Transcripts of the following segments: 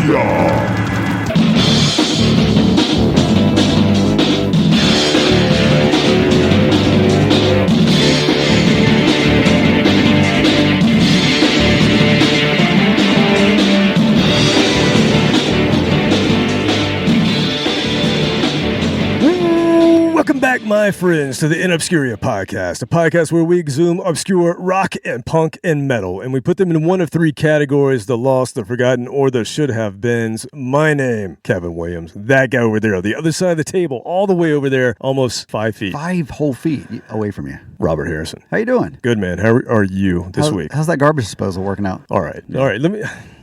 InObscuria. Welcome back, my friends, to the InObscuria podcast, a podcast where we exhume obscure rock and punk and metal, and we put them in one of three categories: the lost, the forgotten, or the should-have-beens. My name, Kevin Williams. That guy over there, on the other side of the table, all the way over there, almost 5 feet. 5 whole feet away from you. Robert Harrison. How you doing? Good, man. How are you this week? How's that garbage disposal working out? All right.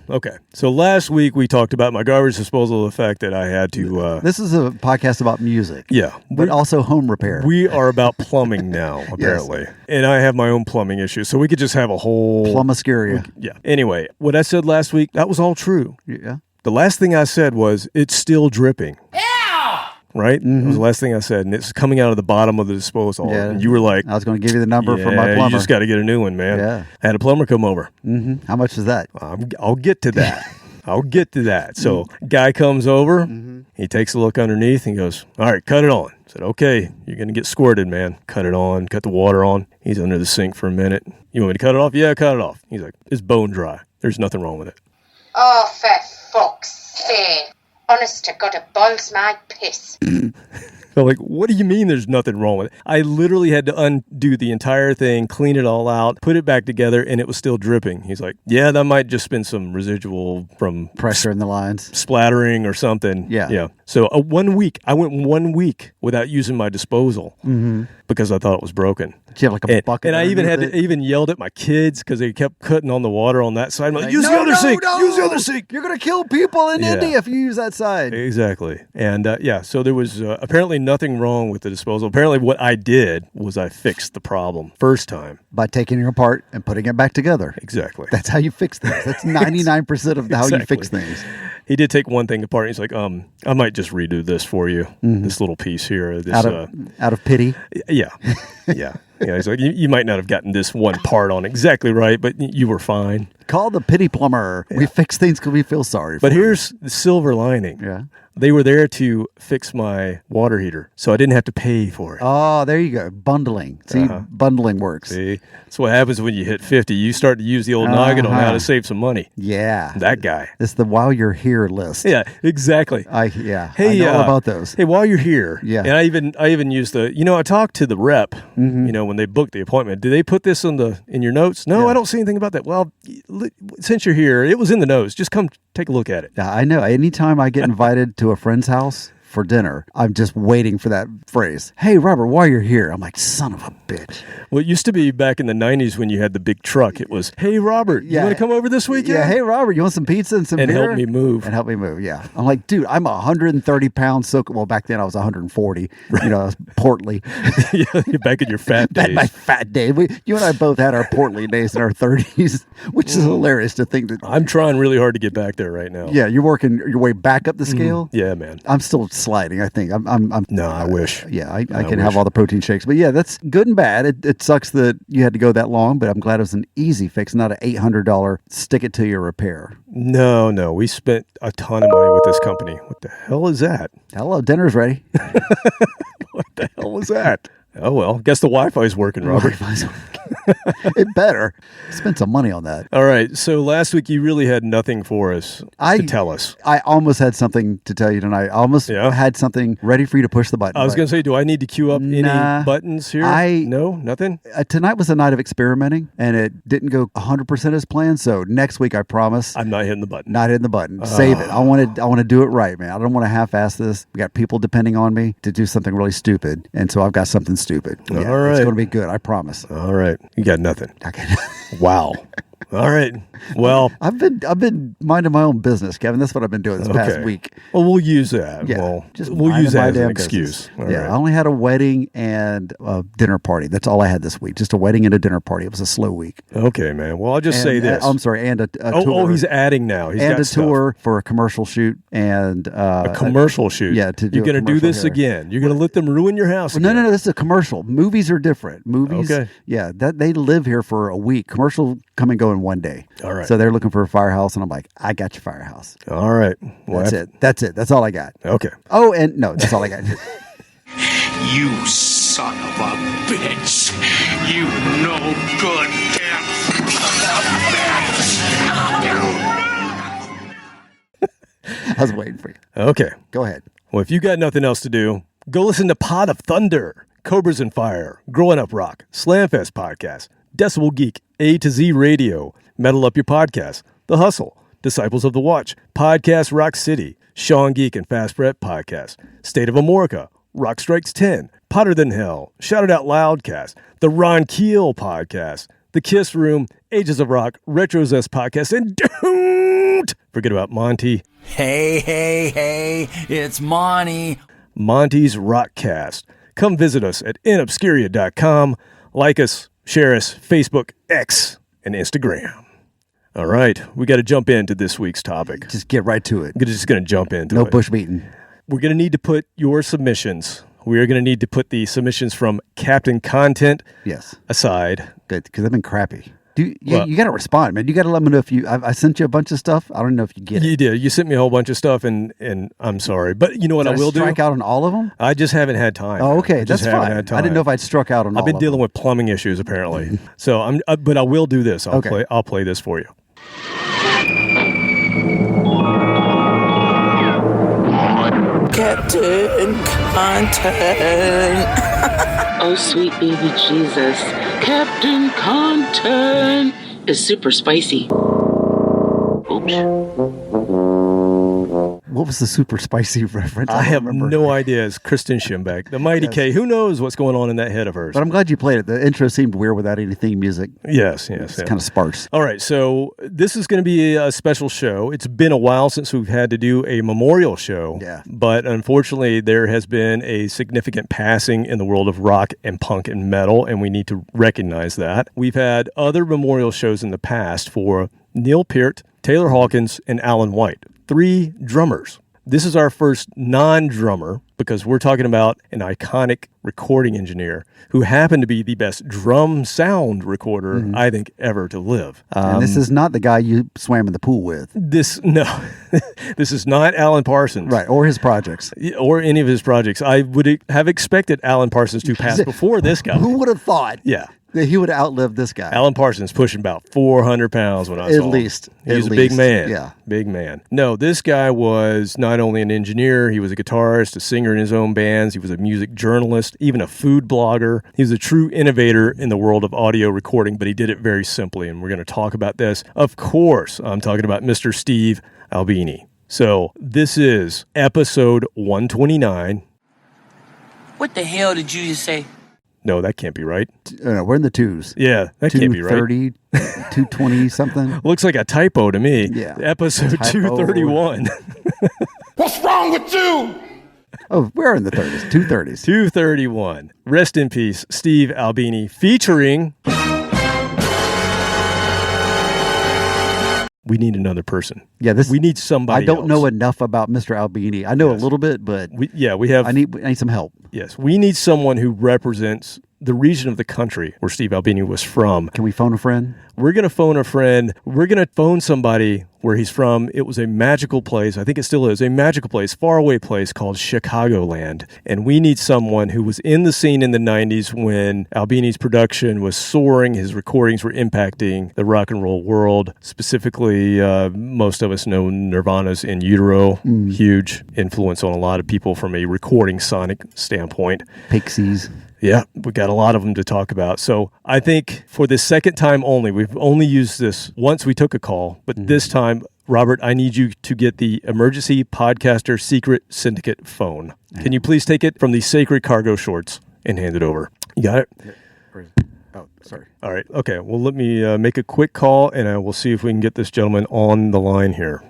Okay. So last week we talked about my garbage disposal, the fact that I had to... This is a podcast about music. Yeah. But also home repair. We are about plumbing now, apparently. Yes. And I have my own plumbing issues, so we could just have a whole... Plumboscuria. Yeah. Anyway, what I said last week, that was all true. Yeah. The last thing I said was, it's still dripping. Right? Mm-hmm. It was the last thing I said, and it's coming out of the bottom of the disposal. Yeah. And you were like... I was going to give you the number for my plumber. You just got to get a new one, man. Yeah. I had a plumber come over. Mm-hmm. How much is that? I'll get to that. I'll get to that. So, guy comes over, he takes a look underneath, and he goes, all right, cut it on. I said, okay, you're going to get squirted, man. Cut it on, cut the water on. He's under the sink for a minute. You want me to cut it off? Yeah, cut it off. He's like, it's bone dry. There's nothing wrong with it. Oh, for fuck's sake. Honest to God, it boils my piss. So like, what do you mean there's nothing wrong with it? I literally had to undo the entire thing, clean it all out, put it back together, and it was still dripping. He's like, yeah, that might just been some residual from... pressure in the lines. Splattering or something. Yeah. So I went 1 week without using my disposal because I thought it was broken. Did you have like a bucket? And I even yelled at my kids because they kept cutting on the water on that side. I'm like, use the other sink. Use the other sink. You're going to kill people in India if you use that side. Exactly. And so there was apparently nothing wrong with the disposal. Apparently what I did was I fixed the problem first time. By taking it apart and putting it back together. Exactly. That's how you fix things. That's 99% of how you fix things. He did take one thing apart. He's like, I might just redo this for you. This little piece here. This, out of pity? Yeah. Yeah. Yeah, he's like, you might not have gotten this one part on exactly right, but you were fine. Call the pity plumber. Yeah. We fix things because we feel sorry for But here's the silver lining. Yeah. They were there to fix my water heater, so I didn't have to pay for it. Oh, there you go. Bundling. See, bundling works. See, that's what happens when you hit 50. You start to use the old noggin on how to save some money. Yeah. That guy. It's the while you're here list. Yeah, exactly. Hey, I know all about those. Hey, while you're here. Yeah. And I even used I talked to the rep, when they booked the appointment. Do they put this in your notes? No, I don't see anything about that. Well, since you're here, it was in the notes. Just come take a look at it. I know. Anytime I get invited to a friend's house for dinner, I'm just waiting for that phrase. Hey, Robert, while you're here. I'm like, son of a bitch. Well, it used to be back in the 90s when you had the big truck. It was, hey, Robert, you want to come over this weekend? Yeah, hey, Robert, you want some pizza and some beer? And help me move. And help me move, yeah. I'm like, dude, I'm 130 pounds soaking. Well, back then I was 140. I was portly. Yeah, you're back in your fat days. My fat day. You and I both had our portly days in our 30s, which is hilarious to think that. I'm trying really hard to get back there right now. Yeah, you're working your way back up the scale? Yeah, man. I'm still sliding, I think. No, I wish. Yeah, I can have all the protein shakes. But yeah, that's good and bad. It sucks that you had to go that long, but I'm glad it was an easy fix, not an $800 stick it to your repair. No. We spent a ton of money with this company. What the hell is that? Hello, dinner's ready. What the hell was that? Oh, well, guess the Wi-Fi's working, Robert. It better. Spend some money on that. All right. So last week you really had nothing for us to tell us. I almost had something to tell you tonight. I almost had something ready for you to push the button. I was going to say, do I need to queue up any buttons here? No, nothing? Tonight was a night of experimenting, and it didn't go 100% as planned. So next week, I promise. I'm not hitting the button. Not hitting the button. Save it. I want to do it right, man. I don't want to half-ass this. We got people depending on me to do something really stupid, and so I've got something stupid. All right. It's going to be good. I promise. All right. You got nothing. Okay. Wow. All right. Well, I've been minding my own business, Kevin. That's what I've been doing this past week. Well, we'll use that. Yeah, we'll use that as an excuse. Right. I only had a wedding and a dinner party. That's all I had this week. Just a wedding and a dinner party. It was a slow week. Okay, man. Well, I'll just say this. I'm sorry, and a tour. Oh, he's adding now. He's and got a tour for a commercial shoot and a commercial shoot. Yeah, you're going to do this again. You're going to let them ruin your house. Well, no. This is a commercial. Movies are different. Movies. Okay. Yeah, that they live here for a week. Commercial come and go in in one day. All right. So they're looking for a firehouse, and I'm like, I got your firehouse. All right. Well, That's it. That's it. That's all I got. Okay. Oh, and no, that's all I got. You son of a bitch. You no good damn I was waiting for you. Okay. Go ahead. Well, if you got nothing else to do, go listen to Pod of Thunder, Cobras and Fire, Growing Up Rock, Slamfest Podcast, Decibel Geek, A to Z Radio, Metal Up Your Podcast, The Hustle, Disciples of the Watch, Podcast Rock City, Sean Geek and Fast Brett Podcast, State of Amorica, Rock Strikes 10, Potter Than Hell, Shout It Out Loudcast, The Ron Keel Podcast, The Kiss Room, Ages of Rock, Retro Zest Podcast, and don't forget about Monty. Hey, it's Monty. Monty's Rockcast. Come visit us at inobscuria.com. Like us, share us, Facebook, X, and Instagram. All right, we got to jump into this week's topic. Just get right to it. We're just going to jump into No it. bush beating. We're going to need to put your submissions. We are going to need to put the submissions from Captain Content Yes. aside. Good, because they've been crappy. You Well- got to respond, man. You got to let me know if you. I sent you a bunch of stuff. I don't know if you get it. You did. You sent me a whole bunch of stuff, and I'm sorry. But you know what Did I will do? strike out on all of them? I just haven't had time. Oh, okay. I just That's haven't fine. had time. I didn't know if I'd struck out on all I've been of dealing them. with plumbing issues apparently. So but I will do this. Okay. I'll play this for you. Captain Content. Oh, sweet baby Jesus. Captain Content is super spicy. Oops. What was the super spicy reference? I don't have remember. no idea. It's Kristen Schimbeck, the Mighty K. Who knows what's going on in that head of hers? But I'm glad you played it. The intro seemed weird without any theme music. Yes. It's Yeah. kind of sparse. All right, so this is going to be a special show. It's been a while since we've had to do a memorial show. Yeah. But unfortunately, there has been a significant passing in the world of rock and punk and metal, and we need to recognize that. We've had other memorial shows in the past for Neil Peart, Taylor Hawkins, and Alan White, 3 drummers. This is our first non-drummer because we're talking about an iconic recording engineer who happened to be the best drum sound recorder, I think, ever to live. And this is not the guy you swam in the pool with. This is not Alan Parsons. Right. Or his projects. Or any of his projects. I would have expected Alan Parsons to pass before this guy. Who would have thought Yeah. that he would have outlived this guy? Alan Parsons pushing about 400 pounds when I saw him. least. He was At a big least. man. Yeah. Big man. No, this guy was not only an engineer, he was a guitarist, a singer in his own bands. He was a music journalist, even a food blogger. He was a true innovator in the world of audio recording, but he did it very simply, and we're going to talk about this. Of course, I'm talking about Mr. Steve Albini. So this is episode 129. What the hell did you just say? No, that can't be right. No, we're in the twos. Yeah, that can't be right. 230, 220 something. Looks like a typo to me. Yeah. Episode Typo. 231. What's wrong with you? Oh, we're in the 30s. 230s. 231. Rest in peace, Steve Albini, featuring... We need another person. Yeah, this. We need somebody I don't else. know enough about Mr. Albini. I know Yes. a little bit, but We have... I need some help. Yes, we need someone who represents the region of the country where Steve Albini was from. Can we phone a friend? We're going to phone a friend. We're going to phone somebody where he's from. It was a magical place. I think it still is a magical place, faraway place called Chicagoland. And we need someone who was in the scene in the 90s when Albini's production was soaring. His recordings were impacting the rock and roll world. Specifically, most of us know Nirvana's In Utero. Huge influence on a lot of people from a recording sonic standpoint. Pixies. Yeah, we got a lot of them to talk about. So I think for the second time only, we've only used this once we took a call, but this time, Robert, I need you to get the Emergency Podcaster Secret Syndicate phone. Can you please take it from the sacred cargo shorts and hand it over? You got it? Oh, sorry. All right. Okay. Well, let me make a quick call, and we'll see if we can get this gentleman on the line here.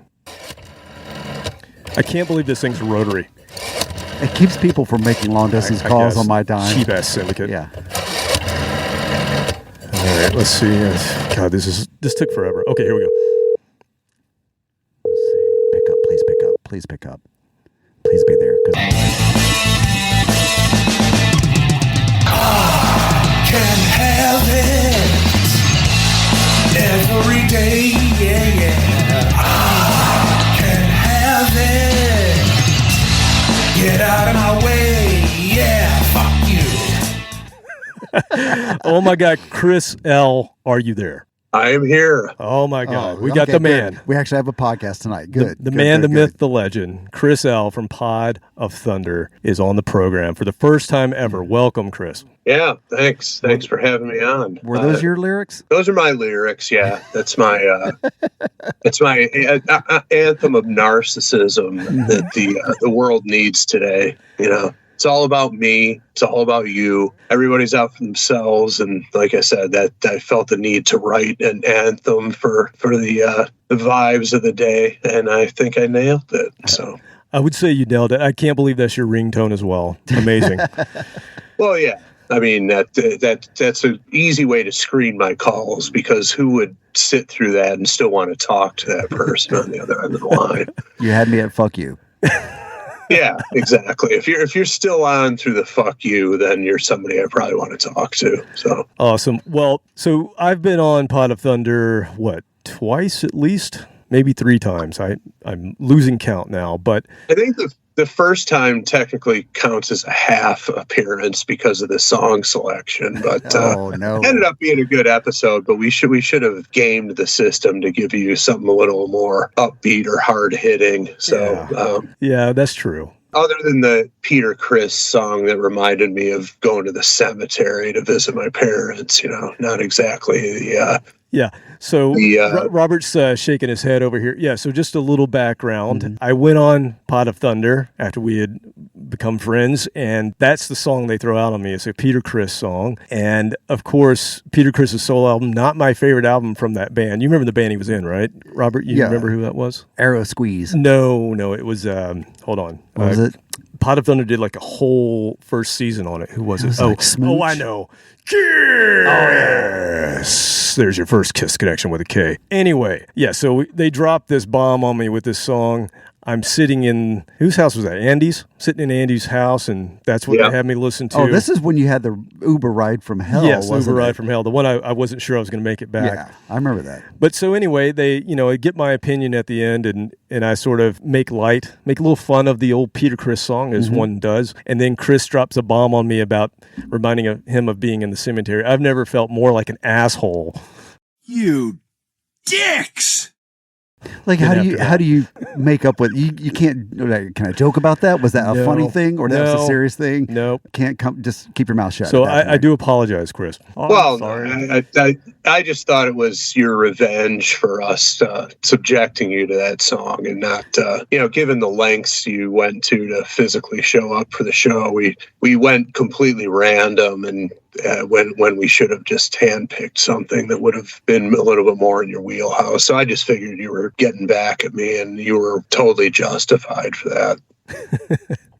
I can't believe this thing's rotary. It keeps people from making long distance I calls guess. on my dime. Cheap ass syndicate. Yeah. All right, let's see. God, this took forever. Okay, here we go. Let's see. Pick up. Please pick up. Please pick up. Please be there. Can have it every way, yeah, yeah. I can't have it. Get out of my way, yeah, fuck you. Oh my God, Chris L., are you there? I am here. Oh my God, we Oh, got okay, the man. good. We actually have a podcast tonight. Good. The Good, man, good, the good. myth, the legend, Chris L. from Pod of Thunder is on the program for the first time ever. Welcome, Chris. Yeah, thanks. Thanks for having me on. Were those your lyrics? Those are my lyrics. Yeah, that's my anthem of narcissism that the world needs today. You know, it's all about me. It's all about you. Everybody's out for themselves, and like I said, that I felt the need to write an anthem for the vibes of the day, and I think I nailed it. So I would say you nailed it. I can't believe that's your ringtone as well. Amazing. well, yeah. I mean, that's an easy way to screen my calls, because who would sit through that and still want to talk to that person on the other end of the line? You had me at fuck you. Yeah, exactly. If you're still on through the fuck you, then you're somebody I probably want to talk to. So Awesome. Well, so I've been on Pod of Thunder, twice at least? Maybe 3 times. I'm losing count now, but I think the first time technically counts as a half appearance because of the song selection, but Oh no. ended up being a good episode. But we should have gamed the system to give you something a little more upbeat or hard hitting. So yeah, that's true. other than the Peter Criss song that reminded me of going to the cemetery to visit my parents, not exactly the Yeah. So Robert's shaking his head over here. Yeah. So just a little background. Mm-hmm. I went on Pod of Thunder after we had become friends, and that's the song they throw out on me. It's a Peter Criss song. And of course, Peter Criss's solo album, not my favorite album from that band. You remember the band he was in, right? Robert, you remember who that was? Arrow Squeeze. No, it was, hold on. What was it? Pod of Thunder did like a whole first season on it. Who was it? Smooch? I know. Kiss. There's your first Kiss connection with a K. Anyway, yeah, so they dropped this bomb on me with this song. I'm sitting in, whose house was that? Andy's? Sitting in Andy's house, and that's what they had me listen to. Oh, this is when you had the Uber ride from hell, yes, wasn't Uber it? ride from hell. The one I wasn't sure I was going to make it back. Yeah, I remember that. But so anyway, they, get my opinion at the end, and I sort of make a little fun of the old Peter Criss song, as one does. And then Chris drops a bomb on me about reminding him of being in the cemetery. I've never felt more like an asshole. You dicks! Like, how do you make up with you can't? Can I joke about that? Was that a funny thing, or that was a serious thing? Nope. Can't come. Just keep your mouth shut. So I do apologize, Chris. Well, I just thought it was your revenge for us subjecting you to that song, and not given the lengths you went to physically show up for the show. We went completely random, and when we should have just handpicked something that would have been a little bit more in your wheelhouse. So I just figured you were getting back at me, and you were totally justified for that.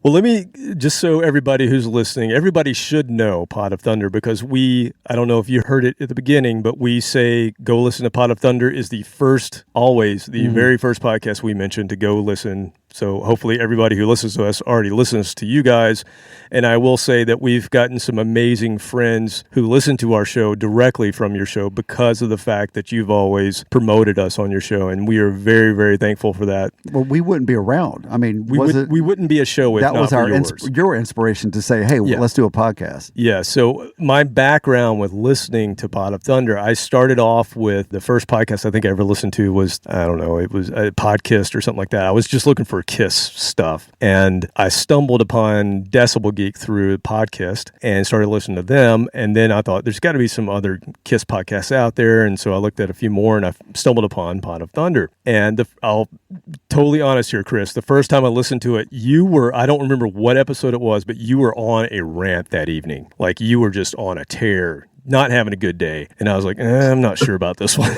Well, let me, just so everybody who's listening, everybody should know Pod of Thunder, because I don't know if you heard it at the beginning, but we say go listen to Pod of Thunder is the very first podcast we mentioned to go listen. So hopefully everybody who listens to us already listens to you guys. And I will say that we've gotten some amazing friends who listen to our show directly from your show because of the fact that you've always promoted us on your show. And we are very, very thankful for that. Well, we wouldn't be around. I mean, we wouldn't be a show if that not was for your inspiration to say, hey, let's do a podcast. Yeah. So my background with listening to Pod of Thunder, I started off with the first podcast I think I ever listened to was, I don't know, it was a podcast or something like that. I was just looking for Kiss stuff, and I stumbled upon Decibel Geek through the podcast and started listening to them. And then I thought there's got to be some other Kiss podcasts out there, and so I looked at a few more, and I stumbled upon Pod of Thunder. And I'll totally honest here, Chris, the first time I listened to it, I don't remember what episode it was, but you were on a rant that evening. Like, you were just on a tear, not having a good day. And I was like, I'm not sure about this one.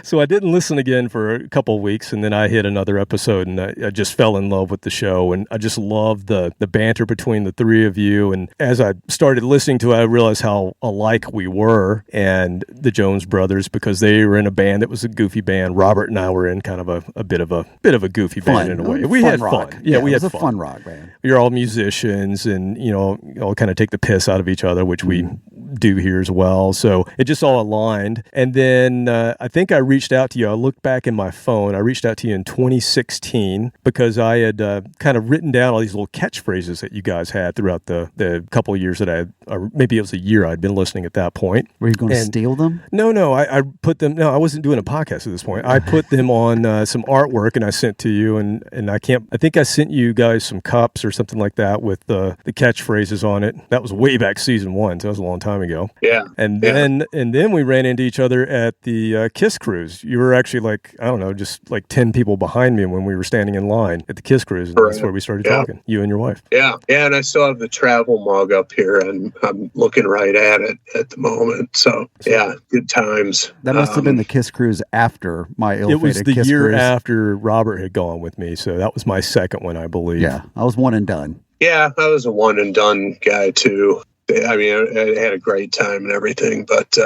So I didn't listen again for a couple of weeks, and then I hit another episode, and I just fell in love with the show, and I just loved the banter between the three of you. And as I started listening to it, I realized how alike we were, and the Jones Brothers, because they were in a band that was a goofy band. Robert and I were in kind of a bit of a goofy band in a way. We had rock. fun. Yeah, we had fun. It was a fun rock band. We were all musicians, and all kind of take the piss out of each other, which we do here as well. So it just all aligned. And then I think I reached out to you. I looked back in my phone. I reached out to you in 2016 because I had kind of written down all these little catchphrases that you guys had throughout the couple of years that I had, or maybe it was a year I'd been listening at that point. Were you going to steal them? No, I put them, no, I wasn't doing a podcast at this point. I put them on some artwork and I sent to you, and I think I sent you guys some cups or something like that with the catchphrases on it. That was way back season 1, so that was a long time ago. Yeah. And then we ran into each other at the Kiss Cruise. You were actually like, I don't know, just like 10 people behind me when we were standing in line at the Kiss Cruise, and that's where we started talking, you and your wife. Yeah, and I still have the travel mug up here, and I'm looking right at it at the moment. So, yeah, good times. That must have been the Kiss Cruise after my ill-fated It was the Kiss year Cruise. after Robert had gone with me, so that was my second one, I believe. Yeah, I was one and done. Yeah, I was a one and done guy too. I mean, I had a great time and everything, but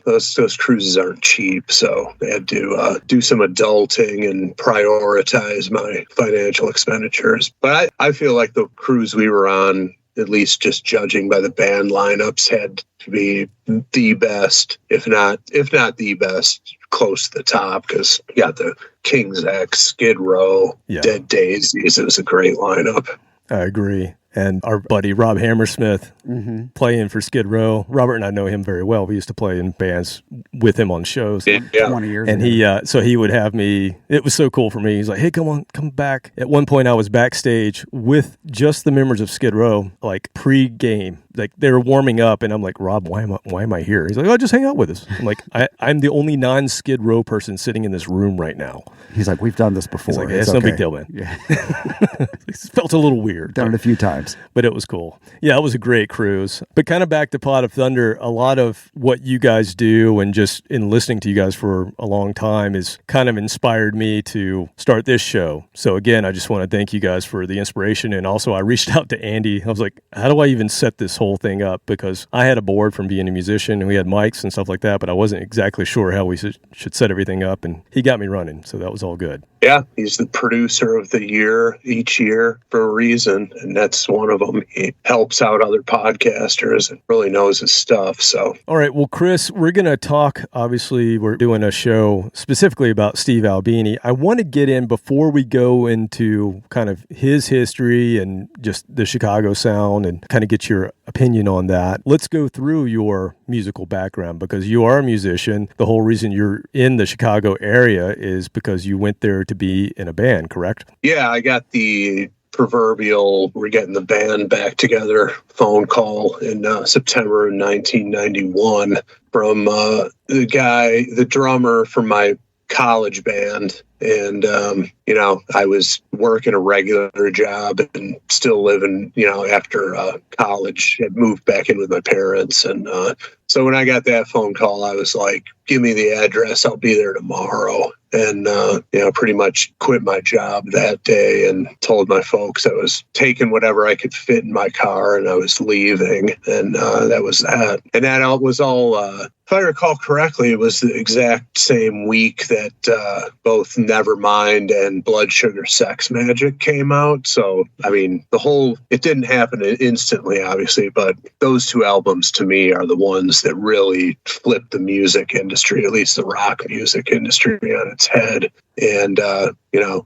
those cruises aren't cheap, so I had to do some adulting and prioritize my financial expenditures. But I feel like the cruise we were on, at least just judging by the band lineups, had to be the best, if not the best, close to the top, because you got the King's X, Skid Row, Dead Daisies. It was a great lineup. I agree. And our buddy Rob Hammersmith playing for Skid Row. Robert and I know him very well. We used to play in bands with him on shows. 20 years and ago. he would have me, it was so cool for me. He's like, hey, come back. At one point I was backstage with just the members of Skid Row, like pre-game. Like they were warming up, and I'm like, Rob, why am I here? He's like, oh, just hang out with us. I'm like, I'm the only non-Skid Row person sitting in this room right now. He's like, we've done this before. He's like, it's no big deal, man. Yeah. It felt a little weird. Done it a few times. But it was cool. Yeah, it was a great cruise. But kind of back to Pot of Thunder, a lot of what you guys do, and just in listening to you guys for a long time, is kind of inspired me to start this show. So again, I just want to thank you guys for the inspiration. And also I reached out to Andy. I was like, how do I even set this whole thing up? Because I had a board from being a musician, and we had mics and stuff like that, but I wasn't exactly sure how we should set everything up. And he got me running. So that was all good. Yeah, he's the producer of the year each year for a reason, and that's one of them. He helps out other podcasters and really knows his stuff. So, all right, well, Chris, we're going to talk. Obviously, we're doing a show specifically about Steve Albini. I want to get in, before we go into kind of his history and just the Chicago sound and kind of get your opinion on that. Let's go through your musical background, because you are a musician. The whole reason you're in the Chicago area is because you went there to be in a band, correct? Yeah, I got the proverbial we're getting the band back together phone call in September of 1991 from the drummer from my college band. And, I was working a regular job and still living, after college, had moved back in with my parents. And so when I got that phone call, I was like, give me the address. I'll be there tomorrow. And, pretty much quit my job that day and told my folks I was taking whatever I could fit in my car and I was leaving. And that was that. And that was all, if I recall correctly, it was the exact same week that both Nevermind and Blood Sugar Sex Magic came out. So, I mean, it didn't happen instantly, obviously, but those two albums to me are the ones that really flipped the music industry, at least the rock music industry, on its head. And,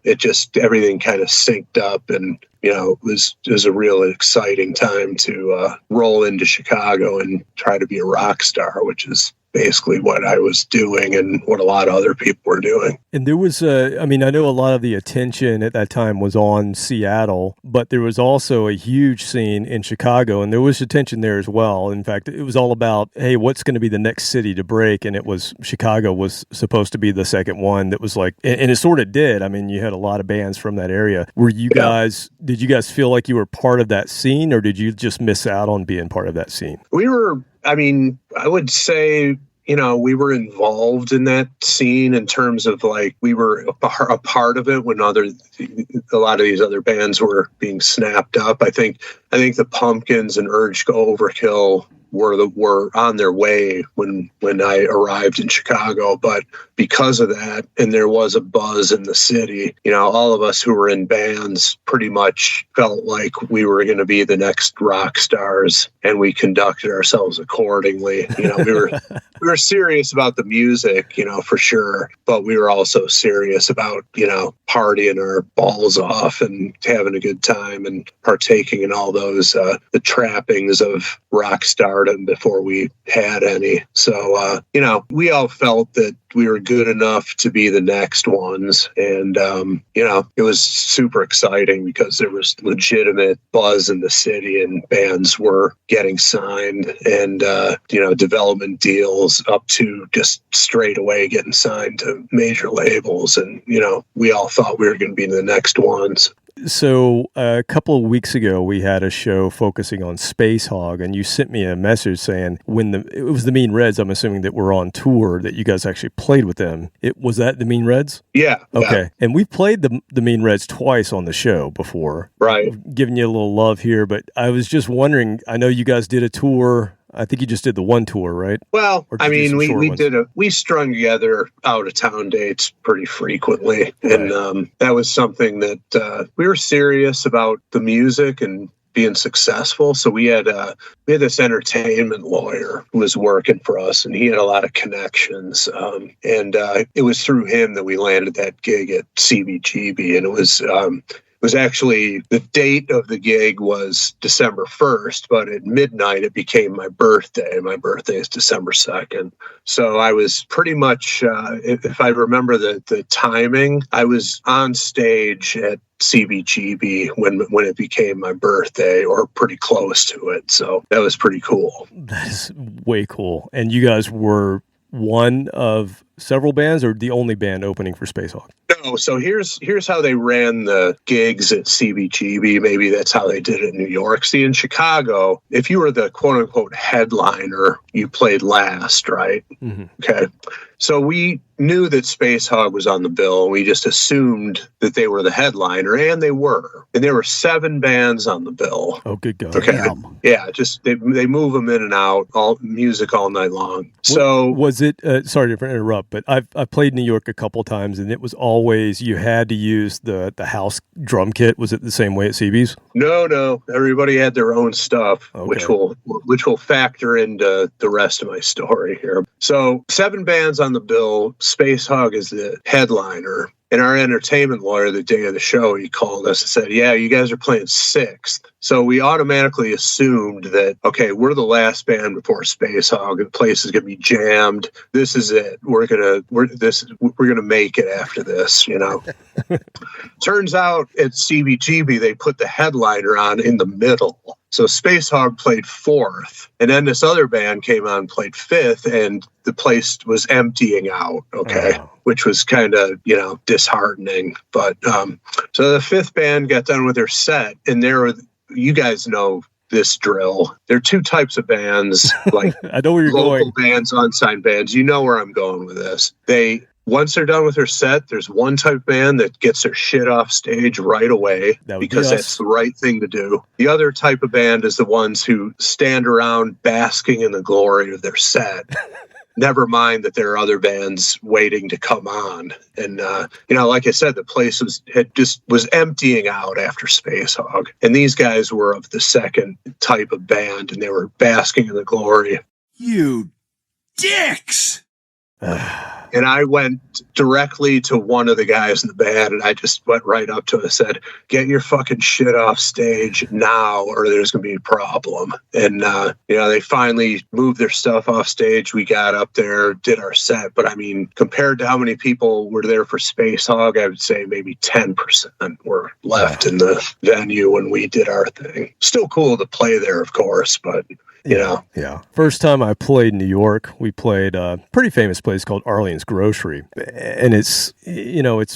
it just, everything kind of synced up, and, it was a real exciting time to roll into Chicago and try to be a rock star, which is basically what I was doing and what a lot of other people were doing. And there was I know a lot of the attention at that time was on Seattle, but there was also a huge scene in Chicago, and there was attention there as well. In fact, it was all about, hey, what's going to be the next city to break? And it was Chicago was supposed to be the second one that was like, and it sort of did. I mean, you had a lot of bands from that area. Did you guys feel like you were part of that scene, or did you just miss out on being part of that scene? I would say, we were involved in that scene in terms of like we were a part of it when a lot of these other bands were being snapped up. I think the Pumpkins and Urge to Overkill were on their way when I arrived in Chicago. But because of that, and there was a buzz in the city, all of us who were in bands pretty much felt like we were going to be the next rock stars, and we conducted ourselves accordingly. We were serious about the music, for sure, but we were also serious about, partying our balls off and having a good time and partaking in all those, the trappings of rock stardom before we had any. So, we all felt that we were good enough to be the next ones. And, it was super exciting because there was legitimate buzz in the city and bands were getting signed and, development deals up to just straight away getting signed to major labels. And, we all thought we were going to be the next ones. So a couple of weeks ago, we had a show focusing on Space Hog, and you sent me a message saying it was the Mean Reds, I'm assuming, that were on tour, that you guys actually played with them. Was that the Mean Reds? Yeah. Okay. Yeah. And we've played the Mean Reds twice on the show before. Right. Giving you a little love here, but I was just wondering, I know you guys did a tour. I think you just did the one tour, right? Well, we strung together out of town dates pretty frequently. Right. And that was something that we were serious about the music and being successful. So we had this entertainment lawyer who was working for us, and he had a lot of connections. And it was through him that we landed that gig at CBGB. And it was actually, the date of the gig was December 1st, but at midnight it became my birthday. My birthday is December 2nd. So I was pretty much, if I remember the timing, I was on stage at CBGB when it became my birthday, or pretty close to it. So that was pretty cool. That is way cool. And you guys were one of several bands, or the only band opening for Space Hog? No, so here's how they ran the gigs at CBGB. Maybe that's how they did it in New York. See, in Chicago, if you were the quote-unquote headliner, you played last, right? Mm-hmm. Okay. So we knew that Space Hog was on the bill, and we just assumed that they were the headliner, and they were. And there were 7 bands on the bill. Oh, good God. Okay. Damn. Yeah, just they move them in and out, all music all night long. So was it? Sorry to interrupt, but I've played New York a couple times, and it was always you had to use the house drum kit. Was it the same way at CB's? No. Everybody had their own stuff, okay, which will factor into the rest of my story here. So 7 bands on the bill. Space Hog is the headliner. And our entertainment lawyer, the day of the show, he called us and said, yeah, you guys are playing 6th. So we automatically assumed that, okay, we're the last band before Space Hog. The place is going to be jammed. This is it. We're gonna make it after this, Turns out at CBGB, they put the headliner on in the middle. So Space Hog played 4th, and then this other band came on and played 5th, and the place was emptying out, okay, which was kind of, disheartening. But so the 5th band got done with their set, and you guys know this drill. There are 2 types of bands, like I know where you're local going. bands, unsigned bands. You know where I'm going with this. Once they're done with their set, there's one type of band that gets their shit off stage right away because that's the right thing to do. The other type of band is the ones who stand around basking in the glory of their set. Never mind that there are other bands waiting to come on. And, like I said, the place was emptying out after Space Hog. And these guys were of the second type of band, and they were basking in the glory. You dicks! And I went directly to one of the guys in the band, and I just went right up to him and said, get your fucking shit off stage now, or there's going to be a problem. And, they finally moved their stuff off stage. We got up there, did our set. But, I mean, compared to how many people were there for Space Hog, I would say maybe 10% were left in the venue when we did our thing. Still cool to play there, of course, but... Yeah. First time I played New York, we played a pretty famous place called Arlene's Grocery. And it's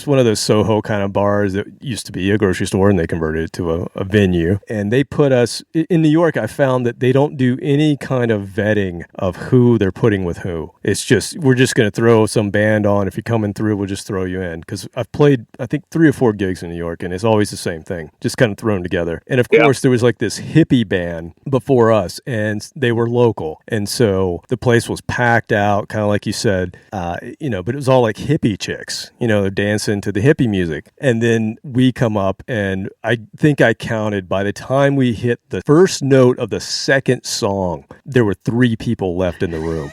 one of those Soho kind of bars that used to be a grocery store, and they converted it to a venue. And they put us in New York. I found that they don't do any kind of vetting of who they're putting with who. It's just, we're just going to throw some band on. If you're coming through, we'll just throw you in. Because I've played, I think, 3 or 4 gigs in New York, and it's always the same thing, just kind of thrown together. And of course, there was like this hippie band before us. And and they were local. And so the place was packed out, kind of like you said, but it was all like hippie chicks, dancing to the hippie music. And then we come up, and I think I counted by the time we hit the first note of the second song, there were 3 people left in the room.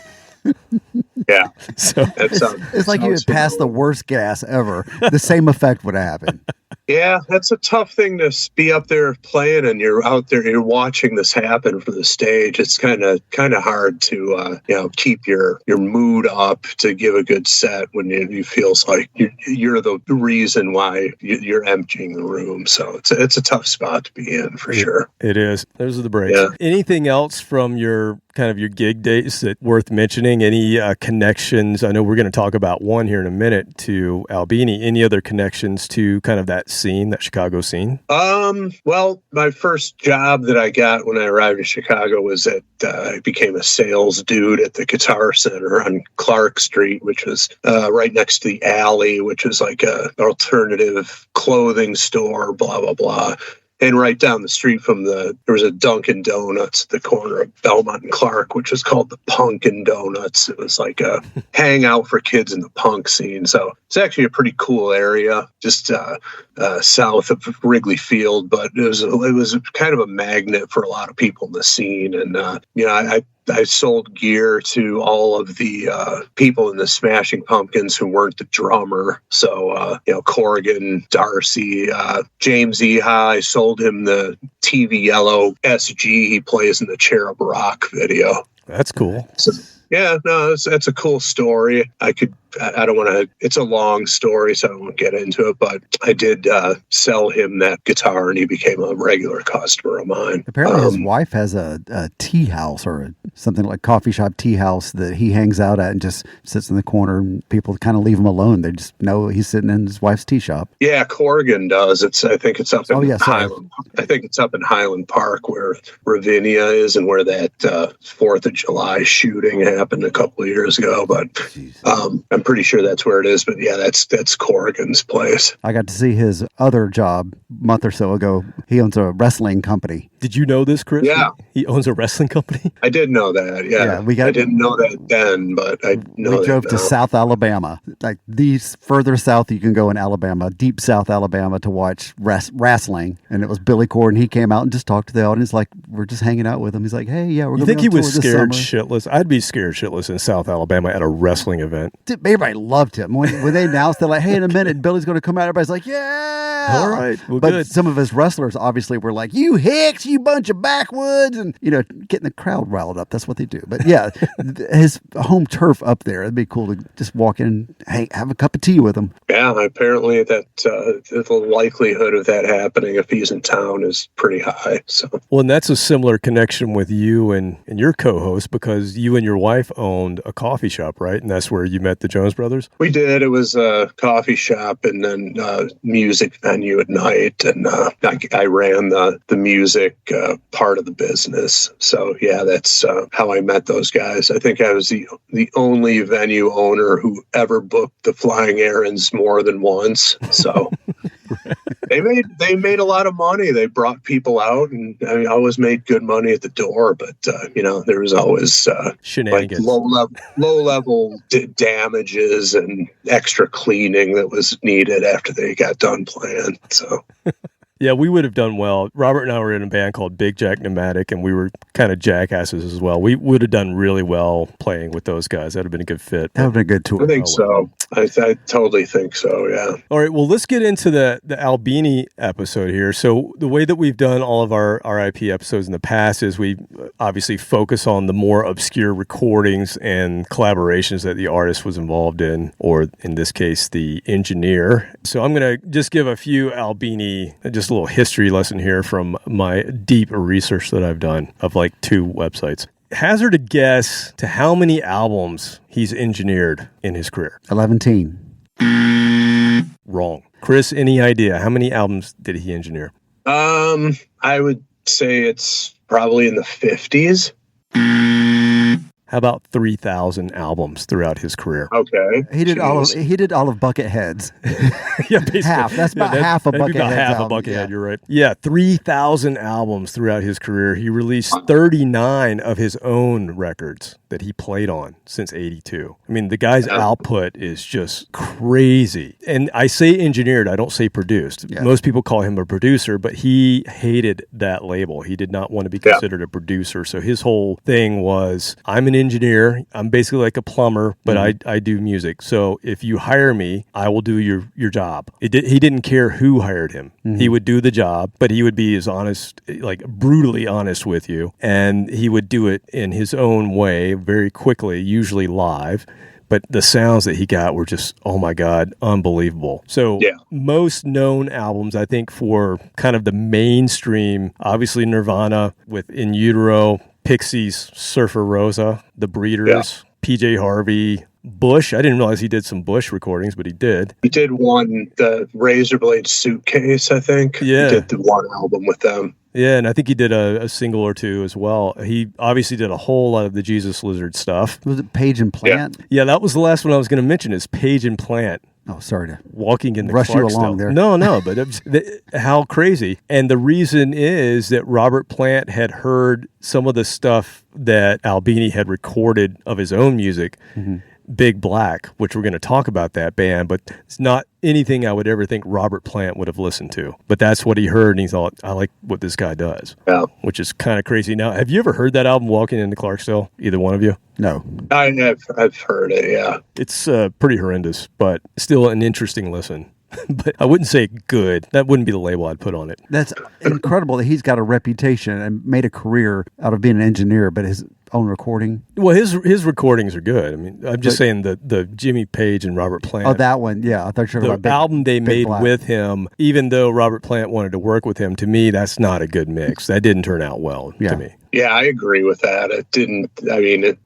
Yeah. So it's like you had passed the worst gas ever. The same effect would happen. Yeah, that's a tough thing to be up there playing, and you're out there, you're watching this happen from the stage. It's kind of hard to keep your mood up to give a good set when it feels like you're the reason why you're emptying the room. So it's a tough spot to be in for sure. It is. Those are the breaks. Yeah. Anything else from your gig days that worth mentioning? Any connections? I know we're going to talk about one here in a minute to Albini. Any other connections to kind of that scene, that Chicago scene? Well, my first job that I got when I arrived in Chicago was I became a sales dude at the Guitar Center on Clark Street, which was right next to the Alley, which was like a alternative clothing store, blah, blah, blah. And right down the street from there was a Dunkin' Donuts at the corner of Belmont and Clark, which was called the Punkin' Donuts. It was like a hangout for kids in the punk scene. So it's actually a pretty cool area, just south of Wrigley Field. But it was kind of a magnet for a lot of people in the scene. And I sold gear to all of the people in the Smashing Pumpkins who weren't the drummer. So, Corrigan, Darcy, James Eha, I sold him the TV Yellow SG he plays in the Cherub Rock video. That's cool. So, yeah, no, that's a cool story. I don't want to, it's a long story, so I won't get into it, but I did sell him that guitar, and he became a regular customer of mine. Apparently his wife has a tea house or something like coffee shop tea house that he hangs out at and just sits in the corner, and people kind of leave him alone. They just know he's sitting in his wife's tea shop. Yeah, Corrigan does. I think it's up in Highland. I think it's up in Highland Park where Ravinia is, and where that 4th of July shooting happened a couple of years ago. But I'm pretty sure that's where it is. But yeah, that's Corrigan's place. I got to see his other job a month or so ago. He owns a wrestling company. Did you know this, Chris? Yeah. He owns a wrestling company? I did know that, yeah. I didn't know that then, but I know that. We drove to South Alabama, like the further south you can go in Alabama, deep South Alabama, to watch wrestling. And it was Billy Corgan. He came out and just talked to the audience like we're just hanging out with him. He's like, hey, yeah, we're going to You think he was scared shitless? I'd be scared shitless in South Alabama at a wrestling event. Everybody loved him. When they announced, they're like, hey, in a minute, Billy's going to come out. Everybody's like, yeah. All right. Well, but good. Some of his wrestlers obviously were like, you hicks, you bunch of backwoods, and, getting the crowd riled up. That's what they do. But yeah, his home turf up there, it'd be cool to just walk in and have a cup of tea with him. Yeah, apparently that the likelihood of that happening if he's in town is pretty high. So. Well, and that's a similar connection with you and your co-host, because you and your wife owned a coffee shop, right? And that's where you met the Jones Brothers? We did. It was a coffee shop and then music venue at night. And I ran the music part of the business. So, yeah, that's how I met those guys. I think I was the only venue owner who ever booked the Flying Errands more than once. So they made a lot of money. They brought people out, and I always made good money at the door. But there was always shenanigans, like low level damages and extra cleaning that was needed after they got done playing. So. Yeah, we would have done well. Robert and I were in a band called Big Jack Pneumatic, and we were kind of jackasses as well. We would have done really well playing with those guys. That would have been a good fit. That would have been a good tour. I think so. I totally think so, yeah. All right, well, let's get into the Albini episode here. So the way that we've done all of our R.I.P. episodes in the past is we obviously focus on the more obscure recordings and collaborations that the artist was involved in, or in this case, the engineer. So I'm going to just give a few Albini, just a little history lesson here from my deep research that I've done of like 2 websites. Hazard a guess to how many albums he's engineered in his career. 11. Wrong. Chris, any idea? How many albums did he engineer? I would say it's probably in the 50s. How about 3,000 albums throughout his career? Okay. He did all of Buckethead's. Yeah, basically. Half. That's about half a that'd be about Buckethead's half album, a Buckethead. yeah. You're right. Yeah, 3,000 albums throughout his career. He released 39 of his own records that he played on since '82. I mean, the guy's output is just crazy. And I say engineered, I don't say produced. Yeah. Most people call him a producer, but he hated that label. He did not want to be considered a producer. So his whole thing was, I'm an engineer. I'm basically like a plumber, but I do music. So if you hire me, I will do your job. He didn't care who hired him. He would do the job, but he would be as honest, like brutally honest with you. And he would do it in his own way very quickly, usually live. But the sounds that he got were just, oh my God, unbelievable. So most known albums, I think, for kind of the mainstream, obviously Nirvana with In Utero, Pixies, Surfer Rosa, The Breeders, PJ Harvey, Bush. I didn't realize he did some Bush recordings, but he did. He did one, the Razorblade Suitcase, I think. Yeah. He did the one album with them. Yeah, and I think he did a single or two as well. He obviously did a whole lot of the Jesus Lizard stuff. Was it Page and Plant? Yeah, that was the last one I was going to mention is Page and Plant. Oh, sorry to Walking in the rush you Clarksdale. along there. No, but how crazy. And the reason is that Robert Plant had heard some of the stuff that Albini had recorded of his own music, Big Black, which we're going to talk about that band, but it's not anything I would ever think Robert Plant would have listened to. But that's what he heard, and he thought, I like what this guy does, which is kind of crazy. Now, have you ever heard that album, Walking into Clarksdale? Either one of you? No. I've heard it, yeah. It's pretty horrendous, but still an interesting listen. But I wouldn't say good. That wouldn't be the label I'd put on it. That's incredible that he's got a reputation and made a career out of being an engineer, but his own recording. Well, his recordings are good. I mean, I'm just saying the Jimmy Page and Robert Plant. Oh, that one. Yeah. I thought you were the about Big, album they Big made Black. with him, even though Robert Plant wanted to work with him, to me, that's not a good mix. That didn't turn out well to me. Yeah, I agree with that. It didn't,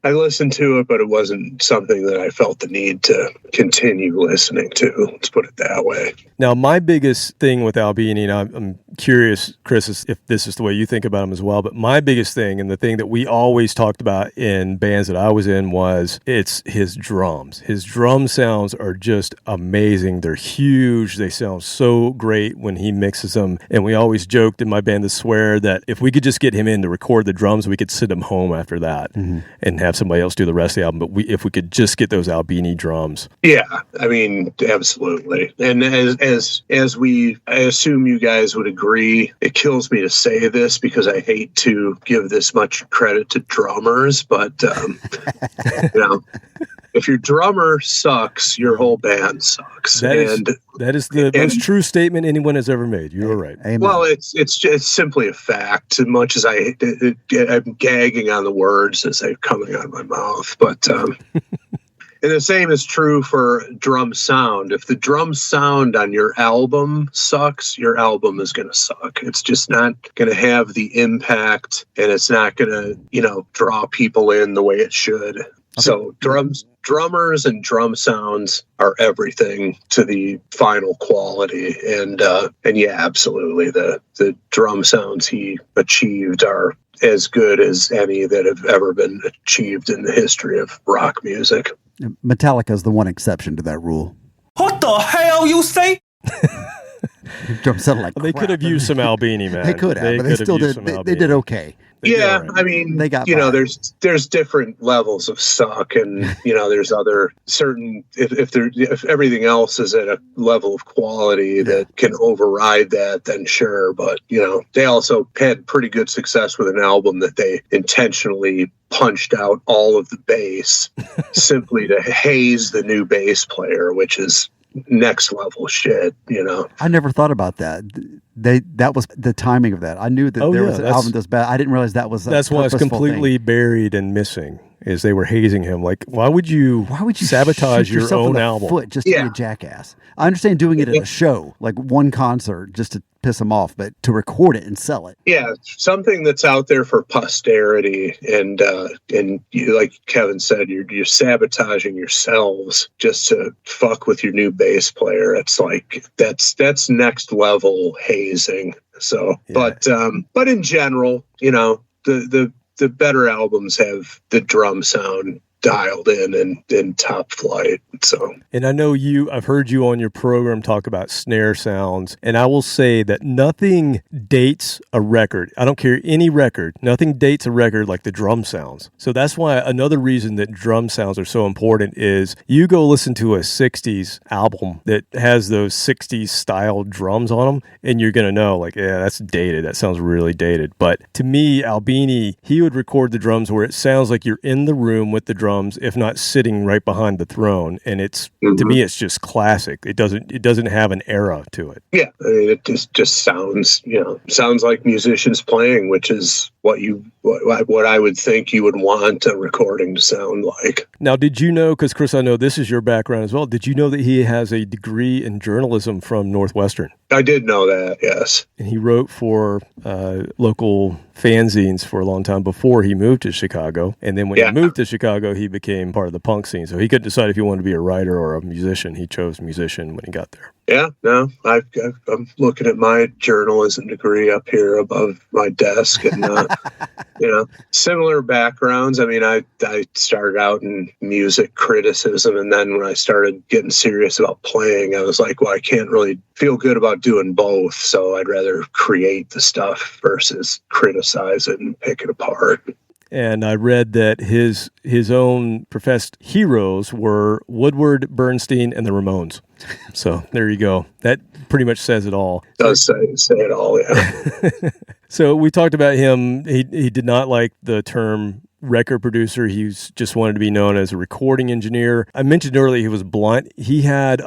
I listened to it, but it wasn't something that I felt the need to continue listening to. Let's put it that way. Now, my biggest thing with Albini, and I'm curious, Chris, if this is the way you think about him as well, but my biggest thing, and the thing that we always talked about in bands that I was in, was it's his drums. His drum sounds are just amazing. They're huge. They sound so great when he mixes them. And we always joked in my band, The Swear, that if we could just get him in to record the drums, we could send him home after that and have somebody else do the rest of the album. But if we could just get those Albini drums. Yeah, absolutely. And I assume you guys would agree, it kills me to say this because I hate to give this much credit to drummers, but if your drummer sucks, your whole band sucks. That is the most true statement anyone has ever made. You are right. Amen. Well, it's simply a fact. As much as I'm gagging on the words as they're coming out of my mouth, but and the same is true for drum sound. If the drum sound on your album sucks, your album is going to suck. It's just not going to have the impact, and it's not going to, draw people in the way it should. Okay. So drummers and drum sounds are everything to the final quality. And yeah, absolutely. The drum sounds he achieved are as good as any that have ever been achieved in the history of rock music. Metallica is the one exception to that rule. What the hell you say? Drum sounded like they crap. could have used some Albini, man. They could have, but they still did. They did okay. Yeah, right. They got there's different levels of suck, and there's other certain if everything else is at a level of quality that can override that, then sure. But they also had pretty good success with an album that they intentionally punched out all of the bass simply to haze the new bass player, which is next level shit. I never thought about that. That was the timing of that. I knew that there was an album that was bad. I didn't realize that was that's why it's completely buried and missing. Is they were hazing him. Like, why would you sabotage your own album? Foot just to be a jackass. I understand doing it at a show, like one concert, just to piss him off, but to record it and sell it. Yeah, something that's out there for posterity, and you, like Kevin said, you're sabotaging yourselves just to fuck with your new bass player. It's like that's next level hazing. So, but in general, the the better albums have the drum sound dialed in and in top flight. So, and I know I've heard you on your program talk about snare sounds, and I will say that nothing dates a record. I don't care any record. Nothing dates a record like the drum sounds. So that's why another reason that drum sounds are so important is you go listen to a 60s album that has those 60s style drums on them, and you're going to know, like, yeah, that's dated. That sounds really dated. But to me, Albini, he would record the drums where it sounds like you're in the room with the drums, if not sitting right behind the throne, and it's to me it's just classic. It doesn't have an era to it. Yeah, I mean, it just sounds like musicians playing, which is what I would think you would want a recording to sound like. Now, did you know, because Chris, I know this is your background as well, did you know that he has a degree in journalism from Northwestern? I did know that, yes. And he wrote for local fanzines for a long time before he moved to Chicago. And then when he moved to Chicago, he became part of the punk scene. So he couldn't decide if he wanted to be a writer or a musician. He chose musician when he got there. Yeah, no, I'm looking at my journalism degree up here above my desk, and similar backgrounds. I mean, I started out in music criticism, and then when I started getting serious about playing, I was like, well, I can't really feel good about doing both, so I'd rather create the stuff versus criticize it and pick it apart. And I read that his own professed heroes were Woodward, Bernstein, and the Ramones. So there you go. That pretty much says it all. Does say it all, yeah. So we talked about him. He did not like the term record producer. He just wanted to be known as a recording engineer. I mentioned earlier he was blunt. He had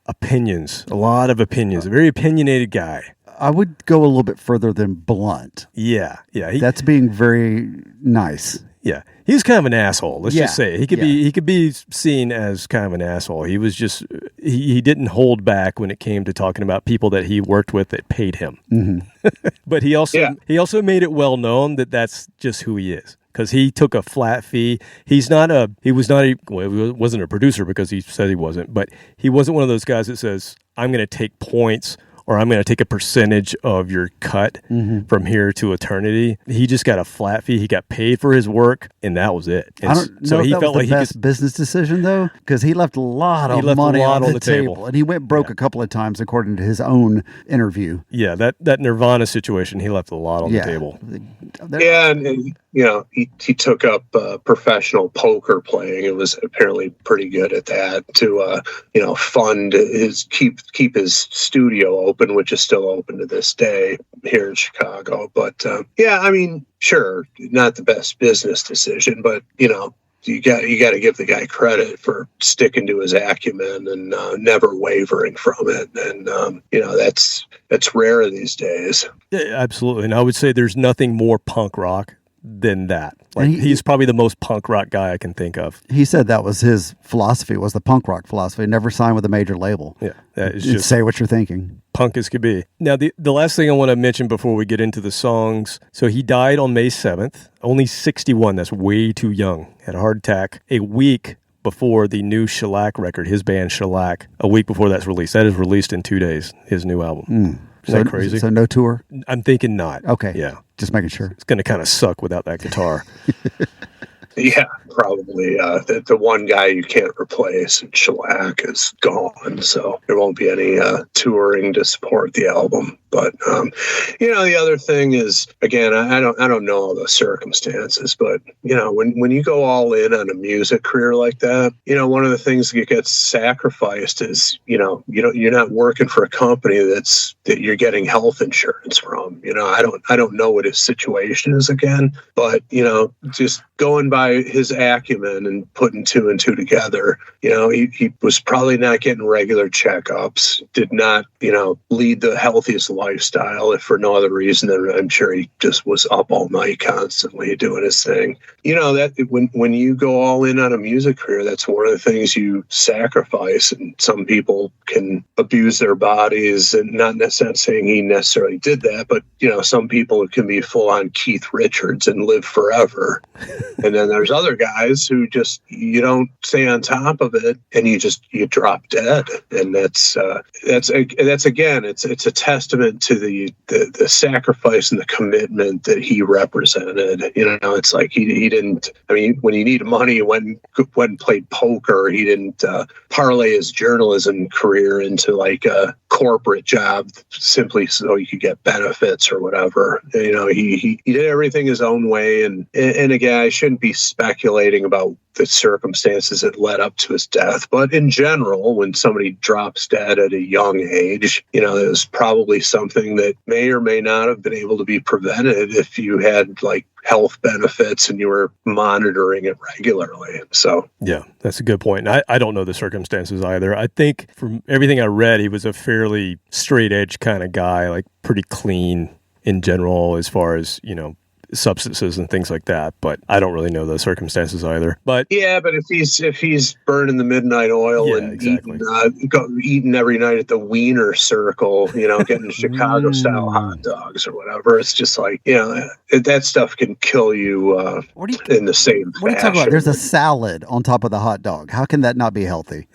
opinions, a lot of opinions, a very opinionated guy. I would go a little bit further than blunt. Yeah. That's being very nice. Yeah. He's kind of an asshole. Let's just say he could be seen as kind of an asshole. He was just, he didn't hold back when it came to talking about people that he worked with that paid him. Mm-hmm. But he also made it well known that that's just who he is. Because he took a flat fee. He wasn't a producer because he said he wasn't, but he wasn't one of those guys that says, I'm going to take points or I'm going to take a percentage of your cut from here to eternity. He just got a flat fee. He got paid for his work, and that was it. And I don't know if that was the best business decision, though, because he left a lot of money on the table. And he went broke a couple of times, according to his own interview. Yeah, that Nirvana situation, he left a lot on the table. Yeah, and he took up professional poker playing. It was apparently pretty good at that to fund keep his studio open, which is still open to this day here in Chicago. But I mean, sure, not the best business decision, but you got to give the guy credit for sticking to his acumen and never wavering from it. And that's rare these days. Yeah, absolutely. And I would say there's nothing more punk rock than that. Like he's probably the most punk rock guy I can think of. He said that was his philosophy, was the punk rock philosophy. Never sign with a major label. Yeah. Just say what you're thinking. Punk as could be. Now, the last thing I want to mention before we get into the songs. So he died on May 7th, only 61. That's way too young. Had a heart attack a week before the new Shellac record, his band Shellac, a week before that's released. That is released in 2 days, his new album. Isn't that crazy? So no tour? I'm thinking not. Okay. Yeah. Just making sure. It's going to kind of suck without that guitar. Yeah, probably. The one guy you can't replace, Shellac, is gone, so there won't be any touring to support the album. But the other thing is, again, I don't know all the circumstances, but when you go all in on a music career like that, one of the things that gets sacrificed is you're not working for a company that you're getting health insurance from. I don't know what his situation is again, but just going by his acumen and putting two and two together, he was probably not getting regular checkups, did not lead the healthiest lifestyle, if for no other reason than I'm sure he just was up all night constantly doing his thing. That when you go all in on a music career, that's one of the things you sacrifice, and some people can abuse their bodies, and not necessarily saying he necessarily did that, but some people can be full on Keith Richards and live forever. And then there's other guys guys who just, you don't stay on top of it and you drop dead. And that's again, it's a testament to the sacrifice and the commitment that he represented. It's like he didn't, I mean, when he needed money, he went and played poker. He didn't parlay his journalism career into like a corporate job simply so he could get benefits or whatever. He did everything his own way. And again, I shouldn't be speculating about the circumstances that led up to his death. But in general, when somebody drops dead at a young age, it was probably something that may or may not have been able to be prevented if you had like health benefits and you were monitoring it regularly. So yeah, that's a good point. And I don't know the circumstances either. I think from everything I read, he was a fairly straight edge kind of guy, like pretty clean in general as far as, substances and things like that, but I don't really know the circumstances either. But yeah, but if he's burning the midnight oil and exactly. eating every night at the Wiener Circle, getting Chicago style hot dogs or whatever, it's just like that stuff can kill you in the same fashion. What are you talking about? There's a salad on top of the hot dog. How can that not be healthy?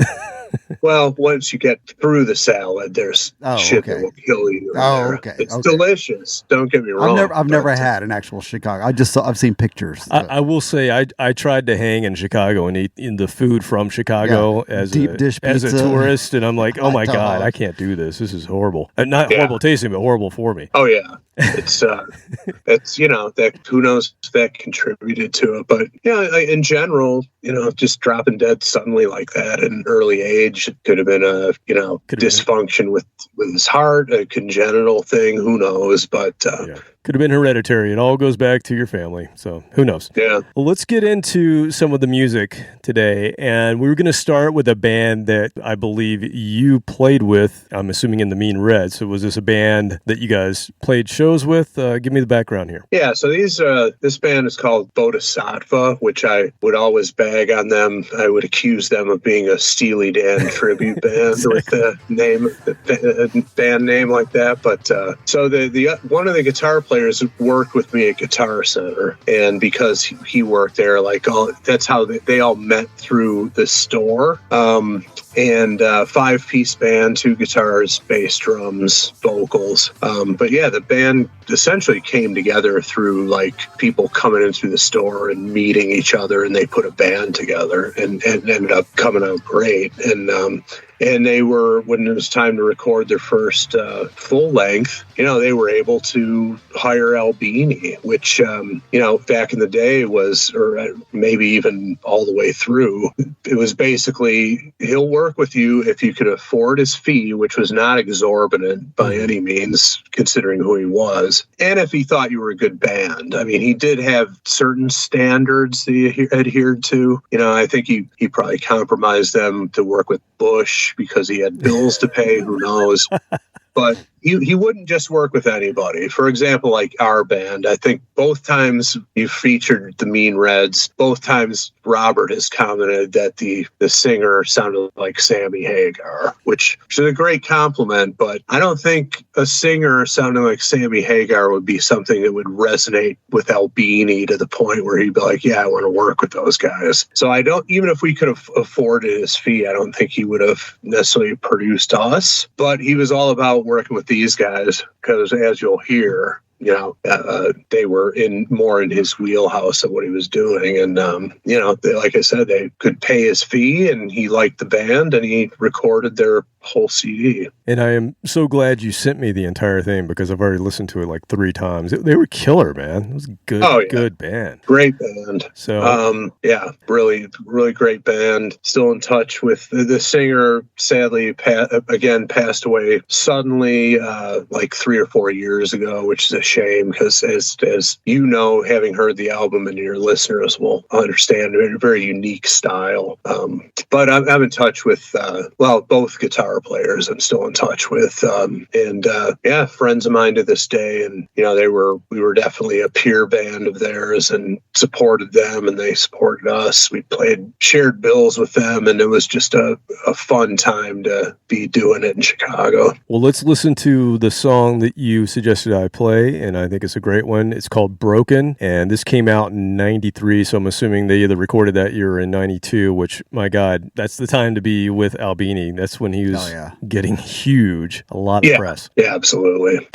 Well, once you get through the salad, there's shit that will kill you. Okay. It's delicious. Don't get me wrong. I've never had an actual Chicago. I've seen pictures. I will say I tried to hang in Chicago and eat in the food from Chicago as deep dish as a pizza, tourist, and I'm like, oh my God, dog. I can't do this. This is horrible. Not horrible tasting, but horrible for me. Oh yeah. It's that who knows if that contributed to it, but in general, just dropping dead suddenly like that at an early age, it could have been a dysfunction with his heart, a congenital thing, who knows, but could have been hereditary. It all goes back to your family, so who knows. Yeah. Well, let's get into some of the music today, and we were going to start with a band that I believe you played with, I'm assuming in the Mean Red. So was this a band that you guys played shows with? Give me the background here. Yeah, so this band is called Bodhisattva, which I would always bag on them. I would accuse them of being a Steely Dan tribute band with the band name like that. But so the one of the guitar players worked with me at Guitar Center, and because he worked there, that's how they all met through the store. And 5-piece band, 2 guitars, bass, drums, vocals. But yeah, the band essentially came together through like people coming in through the store and meeting each other, and they put a band together and ended up coming out great. And they were, when it was time to record their first full length, they were able to hire Albini, which, back in the day was, or maybe even all the way through, it was basically, he'll work with you if you could afford his fee, which was not exorbitant by any means, considering who he was. And if he thought you were a good band. I mean, he did have certain standards that he adhered to. I think he probably compromised them to work with Bush because he had bills to pay, who knows. But he wouldn't just work with anybody. For example, like our band, I think both times you featured the Mean Reds, both times Robert has commented that the singer sounded like Sammy Hagar, which is a great compliment, but I don't think a singer sounding like Sammy Hagar would be something that would resonate with Albini to the point where he'd be like, yeah, I want to work with those guys. So I don't, even if we could have afforded his fee, I don't think he would have necessarily produced us, but he was all about working with these guys because, as you'll hear, they were more in his wheelhouse of what he was doing. And, like I said, they could pay his fee, and he liked the band, and he recorded their whole CD. And I am so glad you sent me the entire thing because I've already listened to it like 3 times. They were killer, man. It was a good band. Great band. So, really, really great band. Still in touch with the singer. Sadly, passed away suddenly, like 3 or 4 years ago, which is a shame because, as having heard the album, and your listeners will understand, a very unique style. But I'm in touch with both guitar players. I'm still in touch with, friends of mine to this day. And we were definitely a peer band of theirs, and supported them, and they supported us. We shared bills with them, and it was just a fun time to be doing it in Chicago. Well, let's listen to the song that you suggested I play, and I think it's a great one. It's called Broken, and this came out in 93, so I'm assuming they either recorded that year or in 92, which, my God, that's the time to be with Albini. That's when he was getting huge. A lot of press. Yeah, absolutely.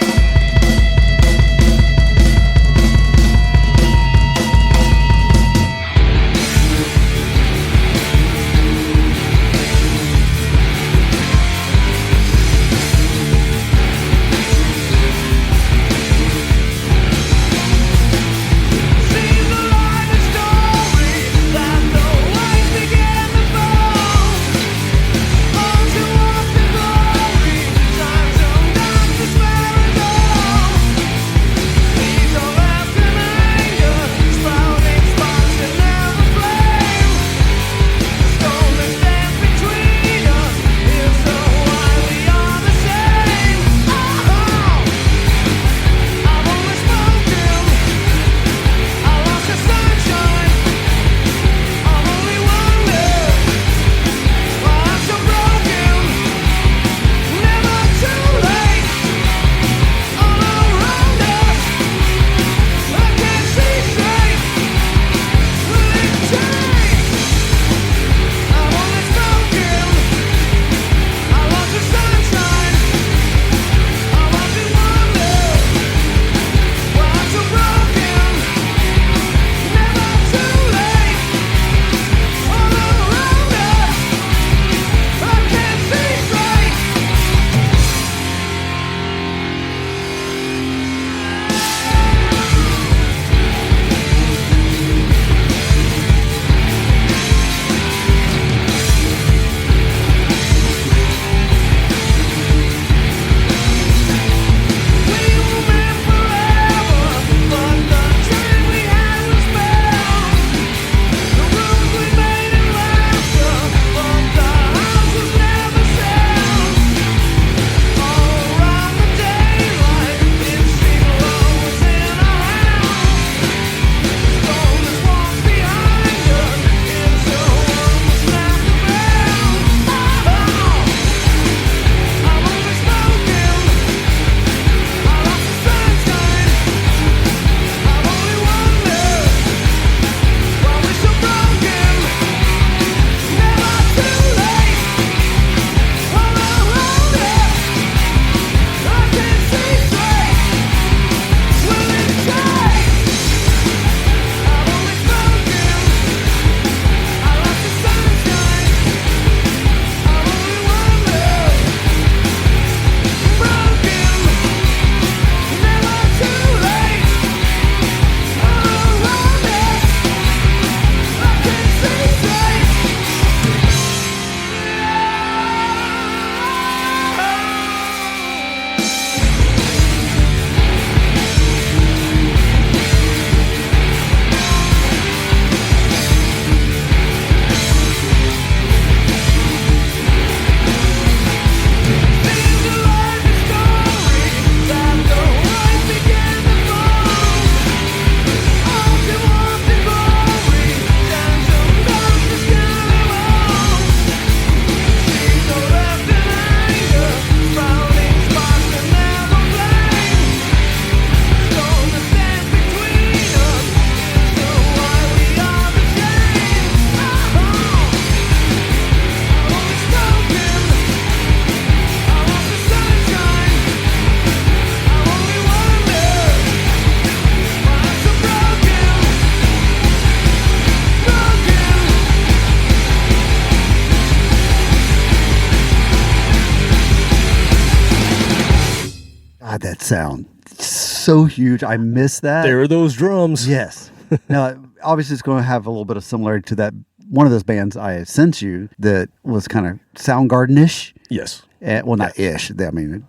God, that sound so huge. I miss that. There are those drums. Yes. Now, obviously, it's going to have a little bit of similarity to that one of those bands I sent you that was kind of Soundgarden-ish. Yes. Well, not ish. I mean,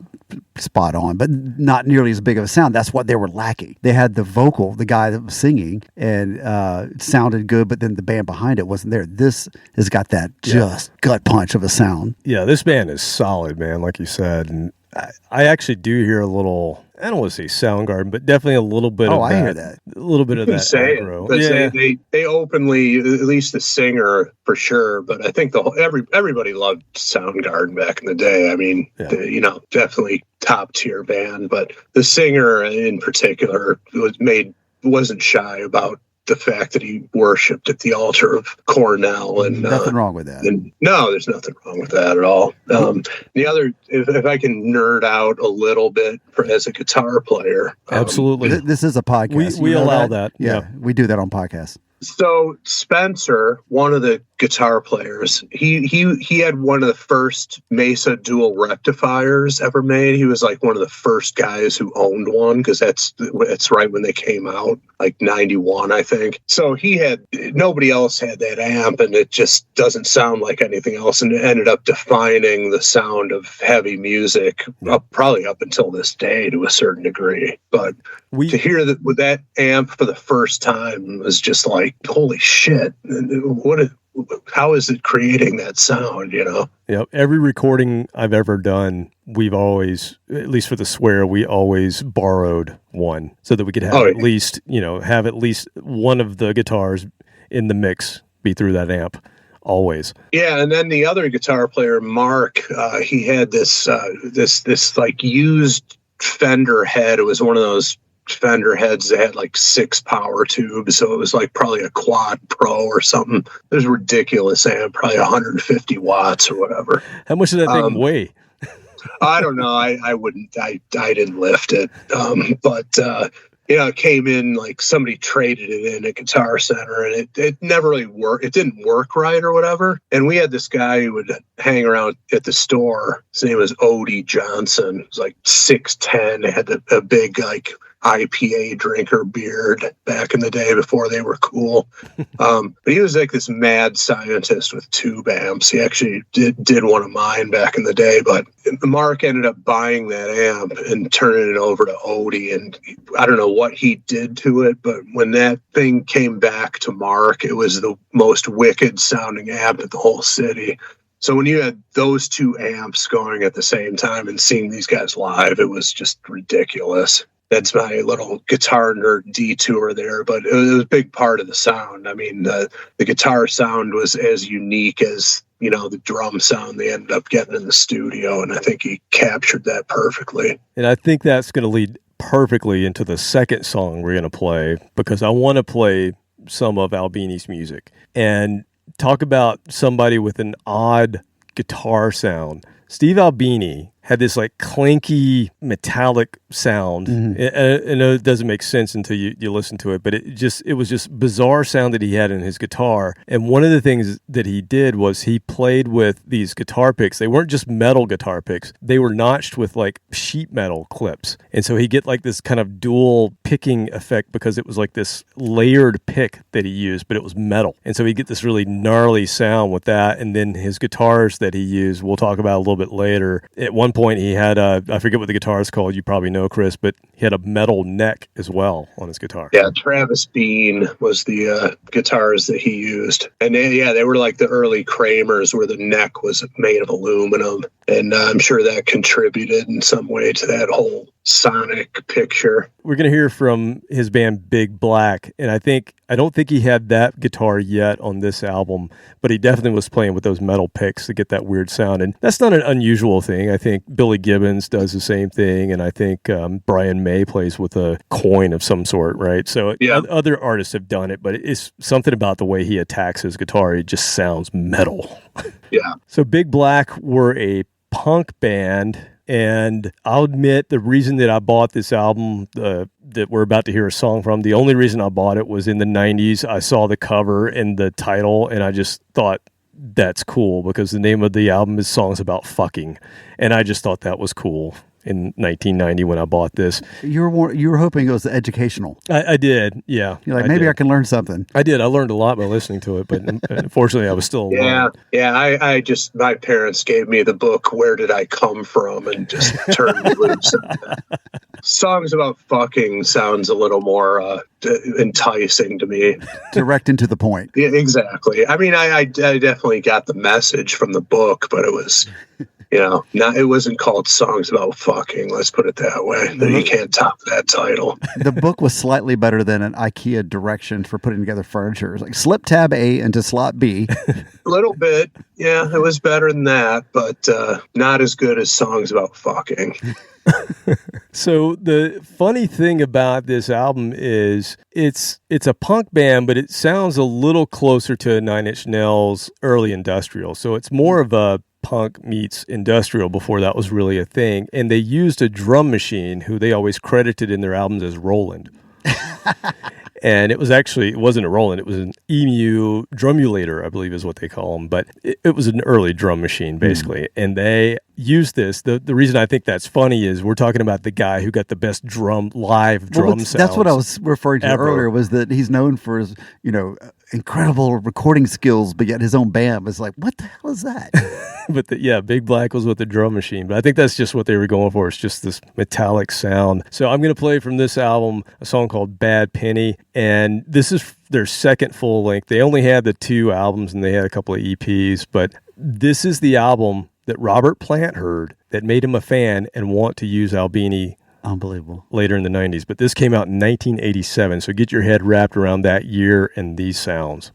spot on, but not nearly as big of a sound. That's what they were lacking. They had the vocal, the guy that was singing, and it sounded good, but then the band behind it wasn't there. This has got that just gut punch of a sound. Yeah, this band is solid, man, like you said. And I actually do hear a little, I don't want to say Soundgarden, but definitely a little bit of I that. hear that. A little bit of that Say aggro. it, because they openly, at least the singer for sure, but I think everybody loved Soundgarden back in the day. I mean, definitely top tier band, but the singer in particular wasn't shy about the fact that he worshipped at the altar of Cornell, and Nothing wrong with that. And no, there's nothing wrong with that at all. The other, if I can nerd out a little bit as a guitar player, absolutely. This is a podcast. We You know allow that? that. Yeah, we do that on podcasts. So Spencer, one of the guitar players, he had one of the first Mesa dual rectifiers ever made. He was like one of the first guys who owned one, because that's right when they came out, like 91, I think. So nobody else had that amp, and it just doesn't sound like anything else, and it ended up defining the sound of heavy music probably up until this day to a certain degree. But to hear that with that amp for the first time was just like, holy shit! How is it creating that sound? Every recording I've ever done, we've always, at least for the Swear, we always borrowed one so that we could have at least one of the guitars in the mix be through that amp. Always. Yeah, and then the other guitar player, Mark, he had this like used Fender head. It was one of those Fender heads that had like 6 power tubes, so it was like probably a Quad Pro or something. It was a ridiculous amp, probably 150 watts or whatever. How much did that thing weigh? I don't know. I wouldn't. I didn't lift it, but it came in like somebody traded it in at Guitar Center, and it never really worked. It didn't work right or whatever. And we had this guy who would hang around at the store. His name was Odie Johnson. He was like 6'10", had a big like IPA drinker beard back in the day before they were cool. But he was like this mad scientist with tube amps. He actually did one of mine back in the day, but Mark ended up buying that amp and turning it over to Odie. And I don't know what he did to it, but when that thing came back to Mark, it was the most wicked sounding amp in the whole city. So when you had those two amps going at the same time and seeing these guys live, it was just ridiculous. That's my little guitar nerd detour there, but it was a big part of the sound. I mean, the guitar sound was as unique as, the drum sound they ended up getting in the studio, and I think he captured that perfectly. And I think that's going to lead perfectly into the second song we're going to play, because I want to play some of Albini's music and talk about somebody with an odd guitar sound. Steve Albini had this like clanky metallic sound. Mm-hmm. I know it doesn't make sense until you listen to it, but it was just bizarre sound that he had in his guitar. And one of the things that he did was he played with these guitar picks. They weren't just metal guitar picks. They were notched with like sheet metal clips. And so he get like this kind of dual picking effect because it was like this layered pick that he used, but it was metal. And so he get this really gnarly sound with that. And then his guitars that he used, we'll talk about a little bit later. At one point he had I forget what the guitar is called, you probably know, Chris, but he had a metal neck as well on his guitar. Yeah, Travis Bean was the guitars that he used. And they were like the early Kramers where the neck was made of aluminum. And I'm sure that contributed in some way to that whole sonic picture. We're going to hear from his band Big Black, and I don't think he had that guitar yet on this album, but he definitely was playing with those metal picks to get that weird sound. And that's not an unusual thing. I think Billy Gibbons does the same thing, and I think Brian May plays with a coin of some sort, right? So other artists have done it, but it's something about the way he attacks his guitar. It just sounds metal. Yeah. So Big Black were a punk band. And I'll admit the reason that I bought this album that we're about to hear a song from, the only reason I bought it was in the 90s. I saw the cover and the title, and I just thought that's cool because the name of the album is Songs About Fucking. And I just thought that was cool in 1990 when I bought this. You were hoping it was educational. I did, yeah. You're like, maybe I can learn something. I did. I learned a lot by listening to it, but unfortunately I was still alone. Yeah. My parents gave me the book, Where Did I Come From? And just turned me loose. Songs About Fucking sounds a little more enticing to me. Direct and to the point. Yeah, exactly. I mean, I definitely got the message from the book, but it was Not, it wasn't called Songs About Fucking. Let's put it that way. You can't top that title. The book was slightly better than an IKEA direction for putting together furniture. It was like slip tab A into slot B. A little bit. Yeah, it was better than that, but not as good as Songs About Fucking. So the funny thing about this album is it's a punk band, but it sounds a little closer to Nine Inch Nails' early industrial. So it's more of a punk meets industrial before that was really a thing. And they used a drum machine who they always credited in their albums as Roland. And it wasn't a Roland, it was an Emu drumulator, I believe is what they call them. But it was an early drum machine, basically. And they used this. The reason I think that's funny is we're talking about the guy who got the best live drum sounds. That's what I was referring to earlier, was that he's known for his, incredible recording skills, but yet his own band was like, what the hell is that? But Big Black was with the drum machine. But I think that's just what they were going for. It's just this metallic sound. So I'm going to play from this album a song called Bad Penny. And this is their second full length. They only had the 2 albums and they had a couple of EPs. But this is the album that Robert Plant heard that made him a fan and want to use Albini. Unbelievable. Later in the 90s. But this came out in 1987. So get your head wrapped around that year and these sounds.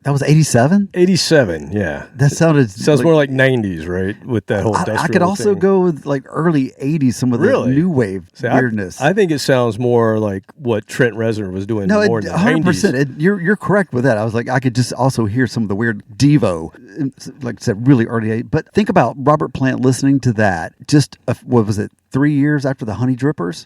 That was 87? 87, yeah. That sounds more like 90s, right? With that whole industrial I could also thing. go with like early 80s, some of the new wave weirdness. I think it sounds more like what Trent Reznor was doing more in the 100%. 90s. You're correct with that. I was like, I could just also hear some of the weird Devo, like I said, really early. But think about Robert Plant listening to that just, what was it, 3 years after the Honey Drippers?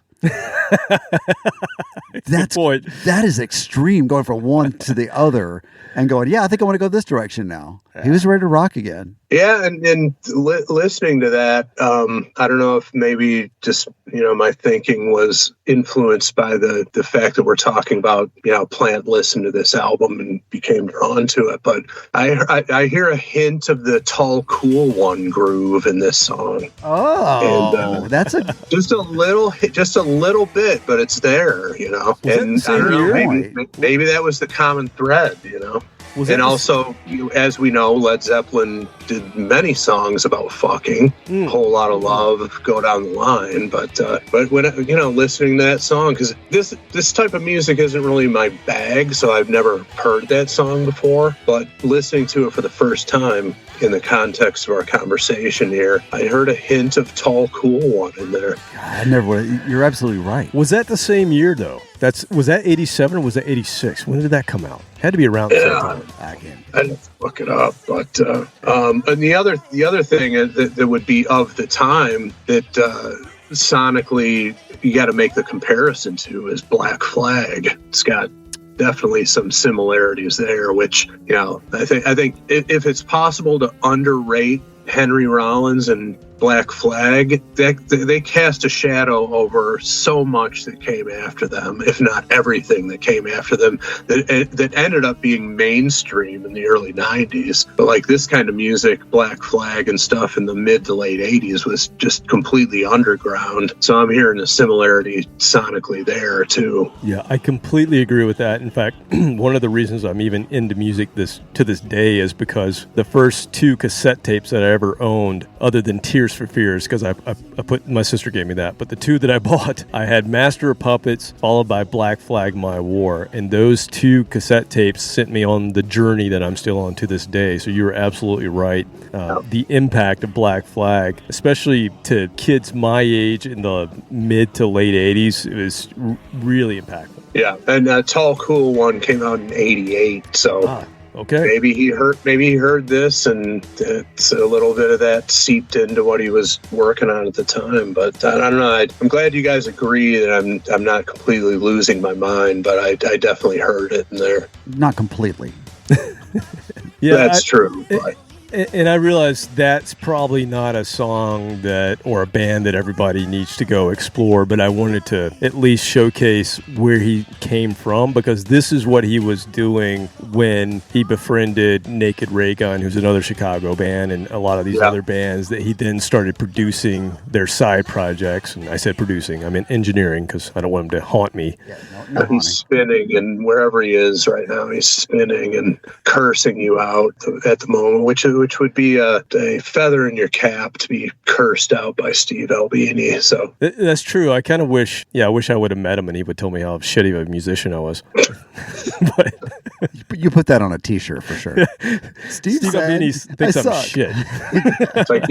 That is extreme, going from one to the other and going, I think I want to go this direction now. Yeah. He was ready to rock again. Yeah, and listening to that, I don't know if maybe just, my thinking was influenced by the fact that we're talking about, Plant listened to this album and became drawn to it. But I hear a hint of the Tall Cool One groove in this song. Oh, and, that's just a little bit, but it's there, and I don't know, maybe that was the common thread, And also, as we know, Led Zeppelin did many songs about fucking, Whole Lot of Love, go down the line. But when listening to that song, because this type of music isn't really my bag, so I've never heard that song before. But listening to it for the first time in the context of our conversation here, I heard a hint of Tall Cool One in there. I never would. You're absolutely right. Was that the same year though? Was that 87 or was that 86? When did that come out? Had to be around the same time. I didn't look it up, but and the other thing that would be of the time that sonically you got to make the comparison to is Black Flag. It's got definitely some similarities there, which I think if it's possible to underrate Henry Rollins and Black Flag, they cast a shadow over so much that came after them, if not everything that came after them, that ended up being mainstream in the early 90s. But like this kind of music, Black Flag and stuff in the mid to late 80s was just completely underground. So I'm hearing a similarity sonically there too. Yeah, I completely agree with that. In fact, one of the reasons I'm even into music to this day is because the first 2 cassette tapes that I ever owned, other than Tears for Fears, because I put, my sister gave me that, but the 2 that I bought, I had Master of Puppets followed by Black Flag My War, and those 2 cassette tapes sent me on the journey that I'm still on to this day. So you're absolutely right. The impact of Black Flag, especially to kids my age in the mid to late 80s, it was really impactful. Yeah, and Tall Cool One came out in 88, so okay. Maybe he heard this, and it's a little bit of that seeped into what he was working on at the time. But I don't know. I'm glad you guys agree that I'm not completely losing my mind, but I definitely heard it in there. Not completely. Yeah, that's true. And I realize that's probably not a song or a band that everybody needs to go explore, but I wanted to at least showcase where he came from, because this is what he was doing when he befriended Naked Ray Gun, who's another Chicago band, and a lot of these other bands that he then started producing their side projects. And I said producing, I mean engineering, because I don't want him to haunt me. No he's spinning, and wherever he is right now, he's spinning and cursing you out at the moment, which would be a feather in your cap to be cursed out by Steve Albini. So that's true. I kind of wish I would have met him and he would tell me how shitty of a musician I was. But you put that on a T-shirt for sure. Steve Albini thinks I'm shit. It's like,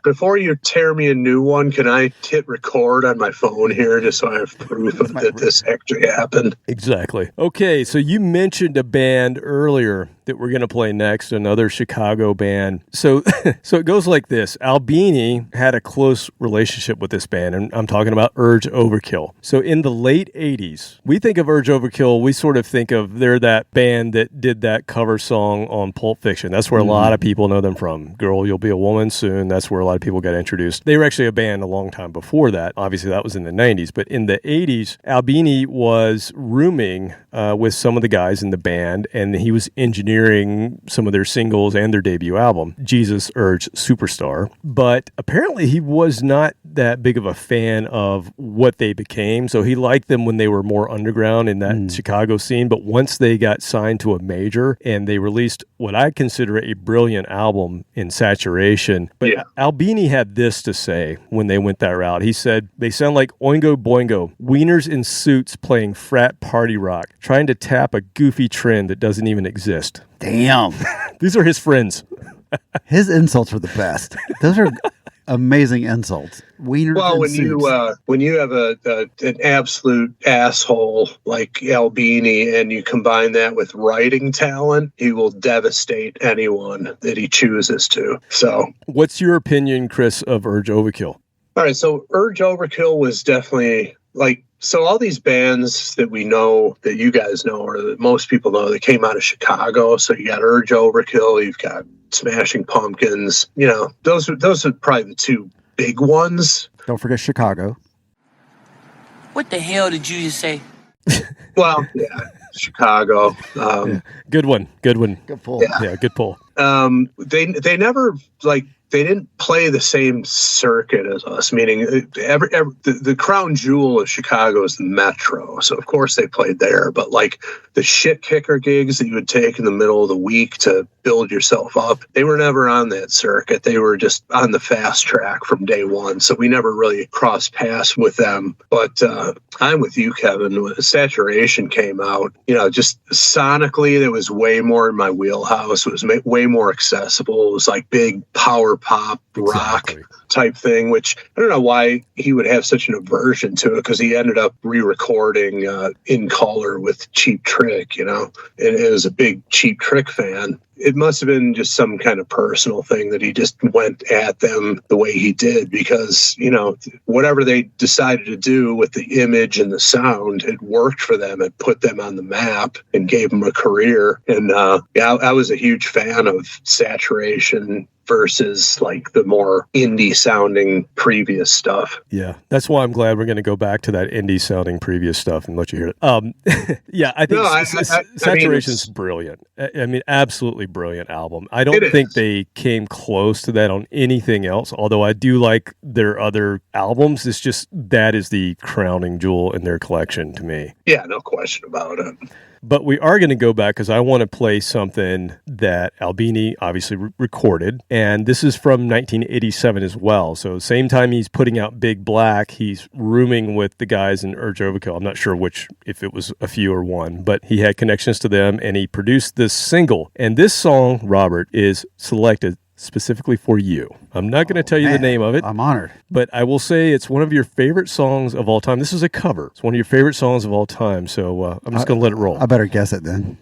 before you tear me a new one, can I hit record on my phone here just so I have proof that this actually happened? Exactly. Okay, so you mentioned a band earlier that we're going to play next, another Chicago band. So it goes like this. Albini had a close relationship with this band, and I'm talking about Urge Overkill. So in the late 80s, we think of Urge Overkill, we sort of think of they're that band that did that cover song on Pulp Fiction. That's where a lot of people know them from. Girl, You'll Be a Woman Soon. That's where a lot of people got introduced. They were actually a band a long time before that. Obviously, that was in the 90s. But in the 80s, Albini was rooming with some of the guys in the band, and he was engineering some of their singles and their debut album, Jesus Urge Superstar. But apparently he was not that big of a fan of what they became. So he liked them when they were more underground in that Chicago scene. But once they got signed to a major and they released what I consider a brilliant album in Saturation. But Albini had this to say when they went that route. He said, they sound like Oingo Boingo, wieners in suits playing frat party rock, trying to tap a goofy trend that doesn't even exist. Damn. These are his friends. His insults are the best. Those are amazing insults. Wieners when you have an absolute asshole like Albini and you combine that with writing talent, he will devastate anyone that he chooses to. So, what's your opinion, Chris, of Urge Overkill? All right, so Urge Overkill was definitely so all these bands that we know, that you guys know, or that most people know, that came out of Chicago. So you got Urge Overkill, you've got Smashing Pumpkins. Those are probably the 2 big ones. Don't forget Chicago. What the hell did you just say? Well, yeah, Chicago. Good one. Good pull. Yeah, good pull. They never they didn't play the same circuit as us, meaning the crown jewel of Chicago is the Metro. So, of course, they played there. But, like, the shit kicker gigs that you would take in the middle of the week to build yourself up, they were never on that circuit. They were just on the fast track from day one. So we never really crossed paths with them. But I'm with you, Kevin. When Saturation came out, just sonically, it was way more in my wheelhouse. It was way more accessible. It was like big power pop rock type thing, which I don't know why he would have such an aversion to it, because he ended up re-recording In Color with Cheap Trick, and it was a big Cheap Trick fan. It must have been just some kind of personal thing that he just went at them the way he did, because, whatever they decided to do with the image and the sound, it worked for them. It put them on the map and gave them a career. And I was a huge fan of Saturation versus like the more indie sounding previous stuff. Yeah, that's why I'm glad we're going to go back to that indie sounding previous stuff and let you hear it. Yeah, I think Saturation's brilliant. I mean, absolutely brilliant album. I don't think they came close to that on anything else, although I do like their other albums. It's just that is the crowning jewel in their collection to me. Yeah, no question about it. But we are going to go back because I want to play something that Albini obviously recorded. And this is from 1987 as well. So same time he's putting out Big Black, he's rooming with the guys in Urge Overkill. I'm not sure if it was a few or one, but he had connections to them and he produced this single. And this song, Robert, is selected specifically for you. I'm not going to tell you the name of it. I'm honored. But I will say it's one of your favorite songs of all time. This is a cover. It's one of your favorite songs of all time. So I'm just going to let it roll. I better guess it then.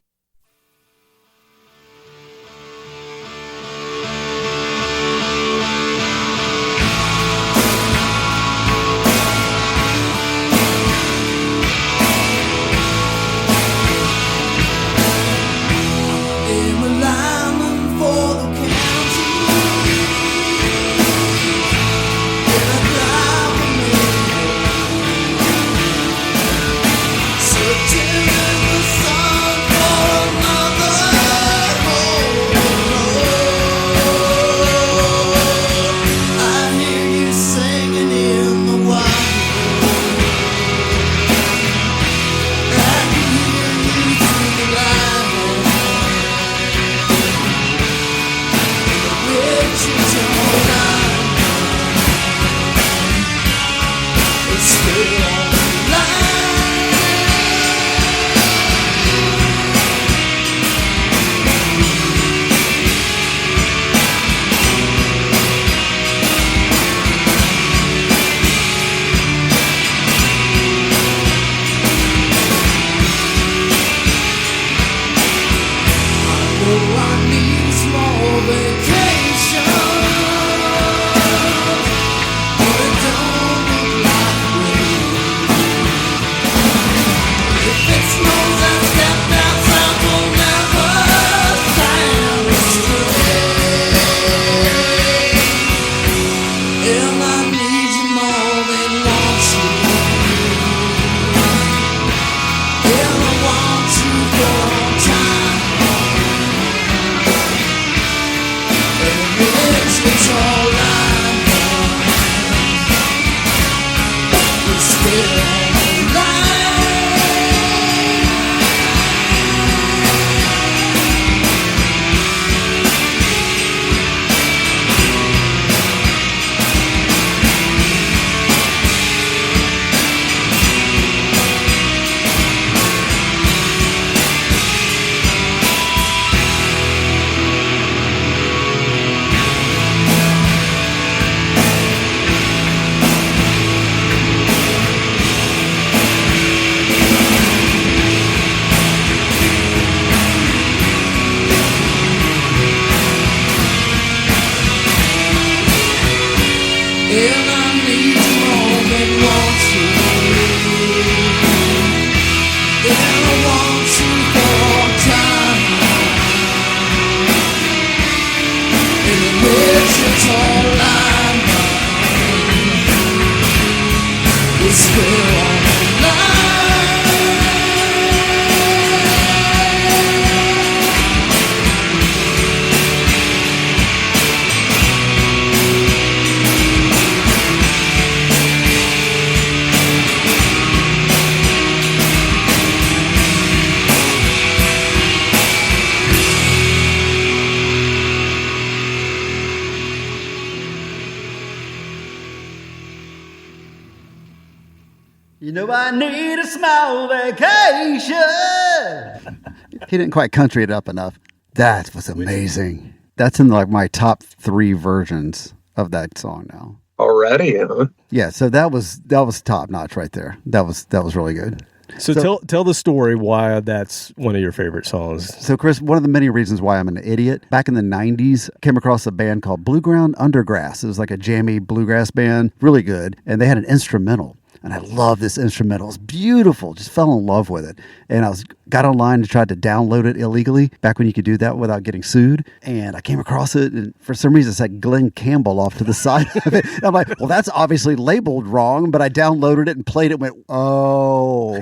You know I need a small vacation. He didn't quite country it up enough. That was amazing. That's in like my top 3 versions of that song now. Already, huh? Yeah, so that was top notch right there. That was really good. So tell the story why that's one of your favorite songs. So, Chris, one of the many reasons why I'm an idiot, back in the 90s, I came across a band called Blueground Undergrass. It was like a jammy bluegrass band, really good, and they had an instrumental. And I love this instrumental. It's beautiful. Just fell in love with it. And I got online and tried to download it illegally, back when you could do that without getting sued. And I came across it, and for some reason it said Glenn Campbell off to the side of it. And I'm like, well, that's obviously labeled wrong. But I downloaded it and played it and went, oh,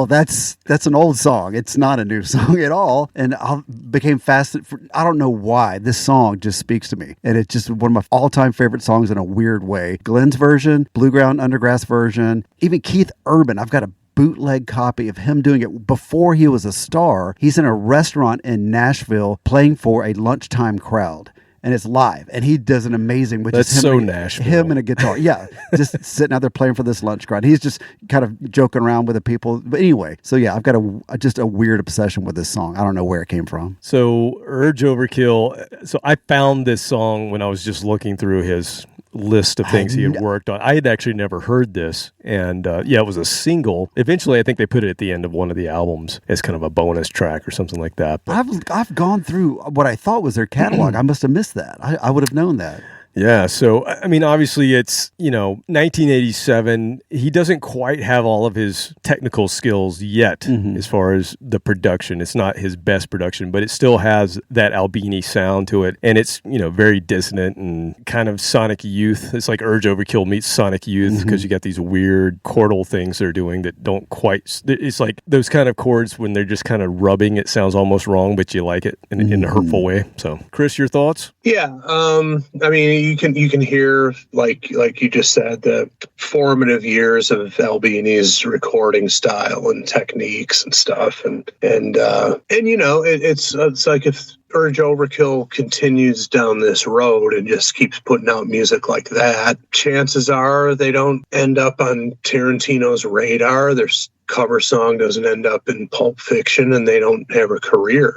that's an old song. It's not a new song at all. And I became fascinated. I don't know why. This song just speaks to me. And it's just one of my all-time favorite songs in a weird way. Glenn's version, Blueground Undergrass version, even Keith Urban. I've got a bootleg copy of him doing it before he was a star. He's in a restaurant in Nashville playing for a lunchtime crowd. And it's live, and he does an amazing, which That's is so Nashville. Him and a guitar. Yeah, just sitting out there playing for this lunch crowd. He's just kind of joking around with the people. But anyway, so yeah, I've got just a weird obsession with this song. I don't know where it came from. So Urge Overkill. So I found this song when I was just looking through his list of things he had worked on. I had actually never heard this, and it was a single. Eventually, I think they put it at the end of one of the albums as kind of a bonus track or something like that. But I've gone through what I thought was their catalog. I must have missed that. I would have known that. Yeah, so, I mean, obviously it's, 1987. He doesn't quite have all of his technical skills yet as far as the production. It's not his best production, but it still has that Albini sound to it. And it's, very dissonant and kind of Sonic Youth. It's like Urge Overkill meets Sonic Youth because you got these weird chordal things they're doing that don't quite... It's like those kind of chords when they're just kind of rubbing. It sounds almost wrong, but you like it in a hurtful way. So, Chris, your thoughts? Yeah, I mean... You can hear, like you just said, the formative years of Albini's recording style and techniques and stuff, and it's like if Urge Overkill continues down this road and just keeps putting out music like that, chances are they don't end up on Tarantino's radar. Their cover song doesn't end up in Pulp Fiction, and they don't have a career,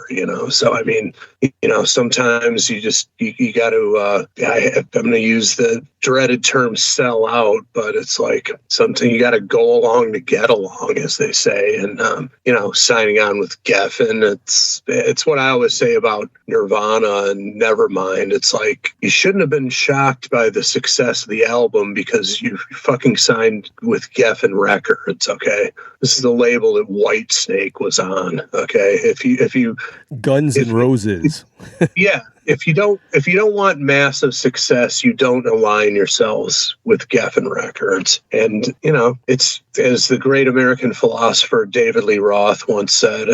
So, I mean, sometimes you got to, I'm going to use the dreaded term sell out, but it's like something you got to go along to get along, as they say. And, signing on with Geffen, it's what I always say about Nirvana and Nevermind. It's like you shouldn't have been shocked by the success of the album because you fucking signed with Geffen Records, okay? This is the label that Whitesnake was on, okay? If you Guns N' Roses. Yeah. If you don't want massive success, you don't align yourselves with Geffen Records. And, it's, as the great American philosopher David Lee Roth once said,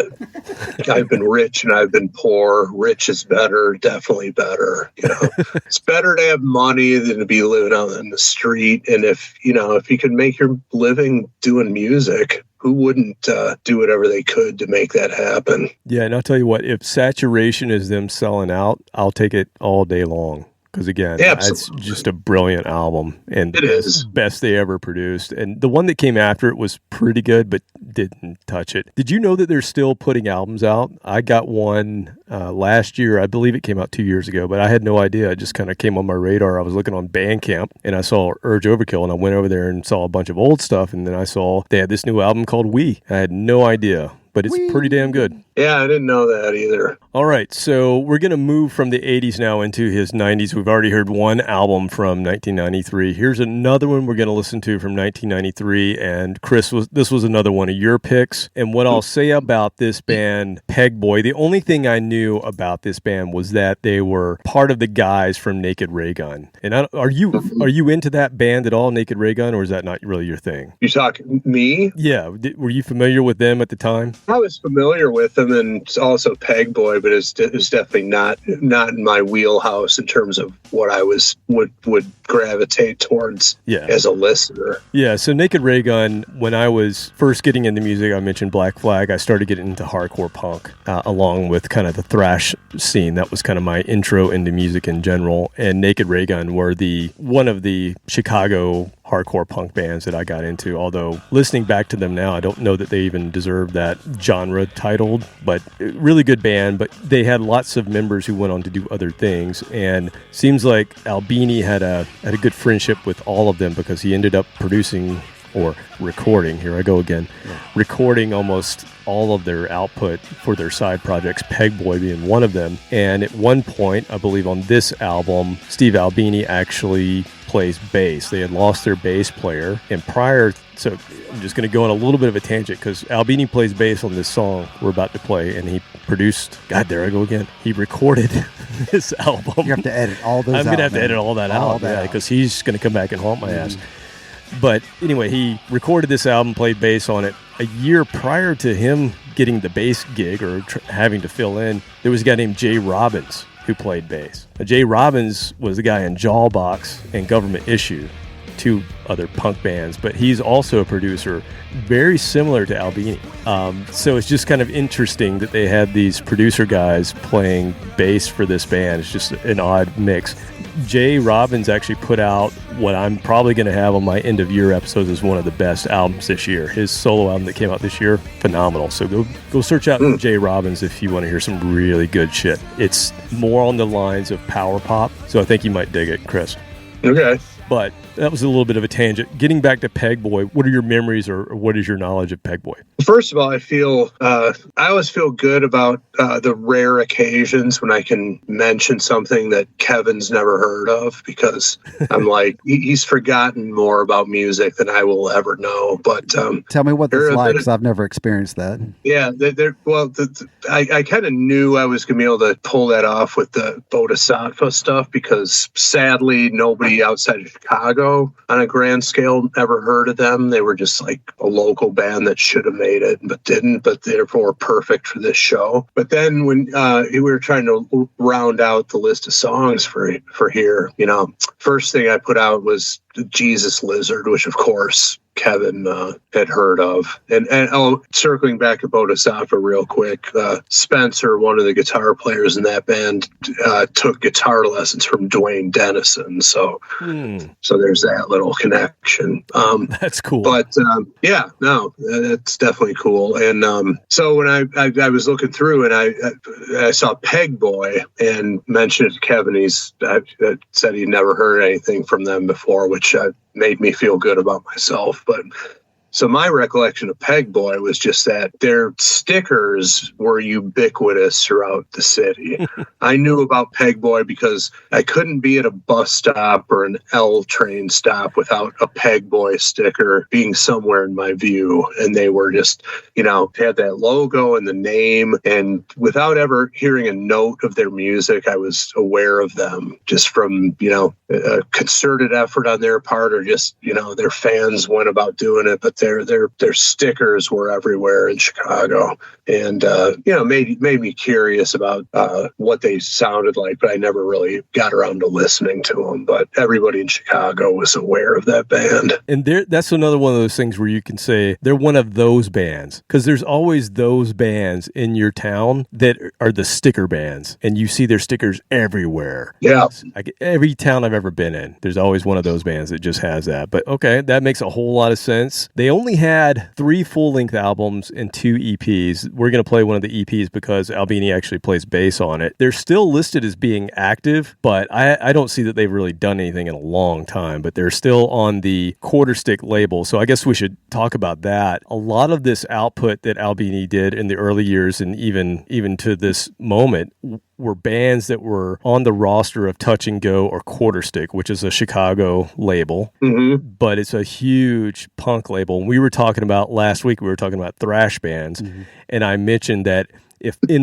I've been rich and I've been poor. Rich is better, definitely better. It's better to have money than to be living out in the street. And if you can make your living doing music, who wouldn't do whatever they could to make that happen? Yeah, and I'll tell you what, if Saturation is them selling out, I'll take it all day long. Because again, it's just a brilliant album and the best they ever produced. And the one that came after it was pretty good, but didn't touch it. Did you know that they're still putting albums out? I got one last year. I believe it came out 2 years ago, but I had no idea. It just kind of came on my radar. I was looking on Bandcamp and I saw Urge Overkill, and I went over there and saw a bunch of old stuff. And then I saw they had this new album called We. I had no idea, but it's pretty damn good. Yeah, I didn't know that either. All right, so we're going to move from the 80s now into his 90s. We've already heard one album from 1993. Here's another one we're going to listen to from 1993. And Chris, this was another one of your picks. And what I'll say about this band, Peg Boy, the only thing I knew about this band was that they were part of the guys from Naked Ray Gun. And are you into that band at all, Naked Ray Gun, or is that not really your thing? You talking me? Yeah. Were you familiar with them at the time? I was familiar with them, and also Peg Boy, but it's definitely not in my wheelhouse in terms of what I would gravitate towards as a listener. Yeah, so Naked Ray Gun, when I was first getting into music, I mentioned Black Flag. I started getting into hardcore punk along with kind of the thrash scene. That was kind of my intro into music in general. And Naked Ray Gun were one of the Chicago hardcore punk bands that I got into. Although listening back to them now, I don't know that they even deserve that genre titled, but really good band. But they had lots of members who went on to do other things, and seems like Albini had a good friendship with all of them because he ended up producing or recording, here I go again, recording almost all of their output for their side projects, Pegboy being one of them. And at one point, I believe on this album, Steve Albini actually plays bass. They had lost their bass player, and so I'm just going to go on a little bit of a tangent because Albini plays bass on this song we're about to play, and he produced, God, there I go again, he recorded this album. You have to edit all those out. I'm going to have to edit all that out, because he's going to come back and haunt my ass. But anyway, he recorded this album, played bass on it. A year prior to him getting the bass gig or having to fill in, there was a guy named Jay Robbins who played bass. Now, Jay Robbins was the guy in Jawbox and Government Issue, two other punk bands, but he's also a producer very similar to Albini. So it's just kind of interesting that they had these producer guys playing bass for this band. It's just an odd mix. Jay Robbins actually put out what I'm probably going to have on my end of year episodes as one of the best albums this year. His solo album that came out this year, phenomenal. So go search out Jay Robbins if you want to hear some really good shit. It's more on the lines of power pop, so I think you might dig it, Chris. Okay. But that was a little bit of a tangent. Getting back to Pegboy, what are your memories or what is your knowledge of Pegboy? First of all, I always feel good about the rare occasions when I can mention something that Kevin's never heard of, because I'm like, he's forgotten more about music than I will ever know. But tell me what this is like, because I've never experienced that. Yeah, I kind of knew I was going to be able to pull that off with the Bodhisattva stuff, because sadly, nobody outside of Chicago on a grand scale ever heard of them. They were just like a local band that should have made it but didn't, but therefore perfect for this show. But then when we were trying to round out the list of songs for here, first thing I put out was Jesus Lizard, which of course Kevin had heard of. And circling back to Bodhisattva real quick, Spencer, one of the guitar players in that band, took guitar lessons from Dwayne Dennison. So there's that little connection. That's cool. But that's definitely cool. And so when I was looking through and I saw Pegboy and mentioned it to Kevin, he said he'd never heard anything from them before, which made me feel good about myself. But so my recollection of Pegboy was just that their stickers were ubiquitous throughout the city. I knew about Pegboy because I couldn't be at a bus stop or an L train stop without a Pegboy sticker being somewhere in my view. And they were just, had that logo and the name. And without ever hearing a note of their music, I was aware of them just from, a concerted effort on their part, or just, their fans went about doing it. But their stickers were everywhere in Chicago, and made me curious about what they sounded like, but I never really got around to listening to them. But everybody in Chicago was aware of that band. And that's another one of those things where you can say they're one of those bands, because there's always those bands in your town that are the sticker bands, and you see their stickers everywhere. Yeah. Every town I've ever been in, there's always one of those bands that just has that. But okay, that makes a whole lot of sense. They only had 3 full-length albums and 2 EPs. We're going to play one of the EPs because Albini actually plays bass on it. They're still listed as being active, but I don't see that they've really done anything in a long time, but they're still on the Quarterstick label. So I guess we should talk about that. A lot of this output that Albini did in the early years and even to this moment were bands that were on the roster of Touch and Go or Quarterstick, which is a Chicago label, but it's a huge punk label. And we were talking about last week, we were talking about thrash bands, and I mentioned that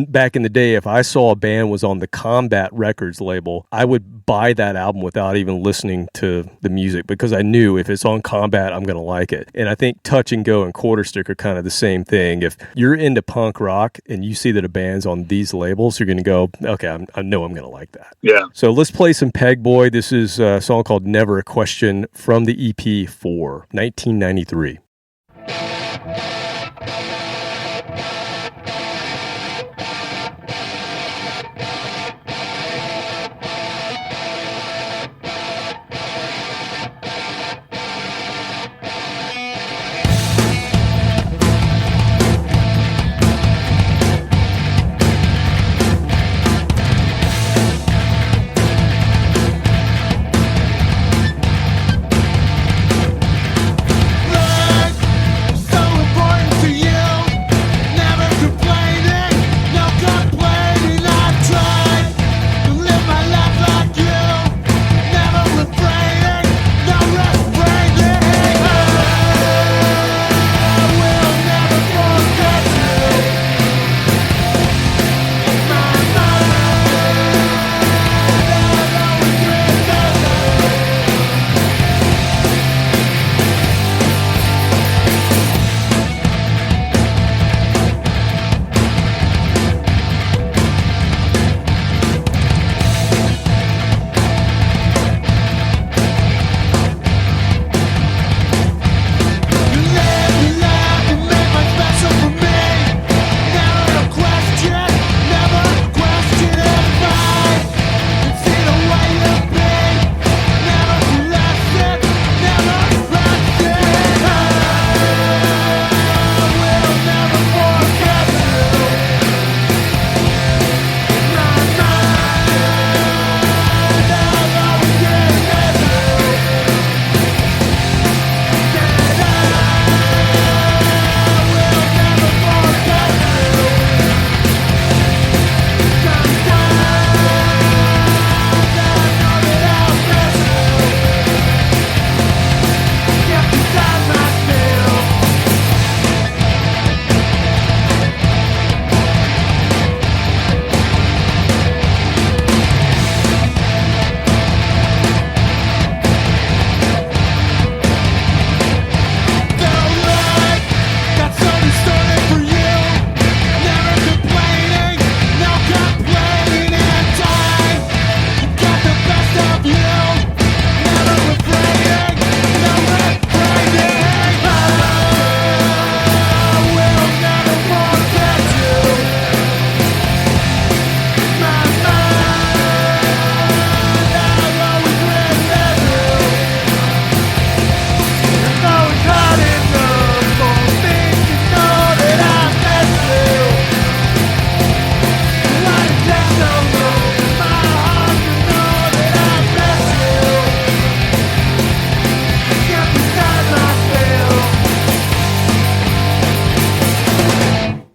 back in the day, if I saw a band was on the Combat Records label, I would buy that album without even listening to the music, because I knew if it's on Combat, I'm going to like it. And I think Touch and Go and Quarterstick are kind of the same thing. If you're into punk rock and you see that a band's on these labels, you're going to go, okay, I know I'm going to like that. Yeah. So let's play some Pegboy. This is a song called Never a Question from the EP for 1993.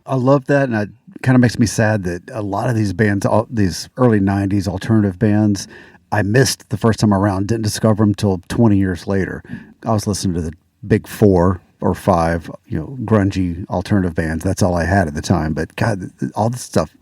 I love that, and it kind of makes me sad that a lot of these bands, these early 90s alternative bands, I missed the first time around, didn't discover them until 20 years later. I was listening to the big 4 or 5, grungy alternative bands. That's all I had at the time. But God, all this stuff,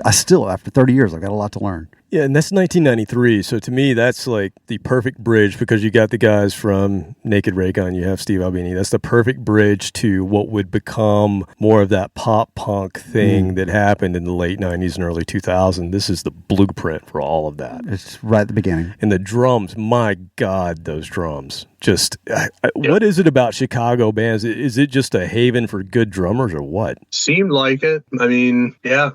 I still, after 30 years, I've got a lot to learn. Yeah, and that's 1993. So to me, that's like the perfect bridge because you got the guys from Naked Raygun, you have Steve Albini. That's the perfect bridge to what would become more of that pop punk thing that happened in the late 90s and early 2000s. This is the blueprint for all of that. It's right at the beginning. And the drums, my God, those drums. Just, what is it about Chicago bands? Is it just a haven for good drummers or what? Seemed like it. I mean, yeah,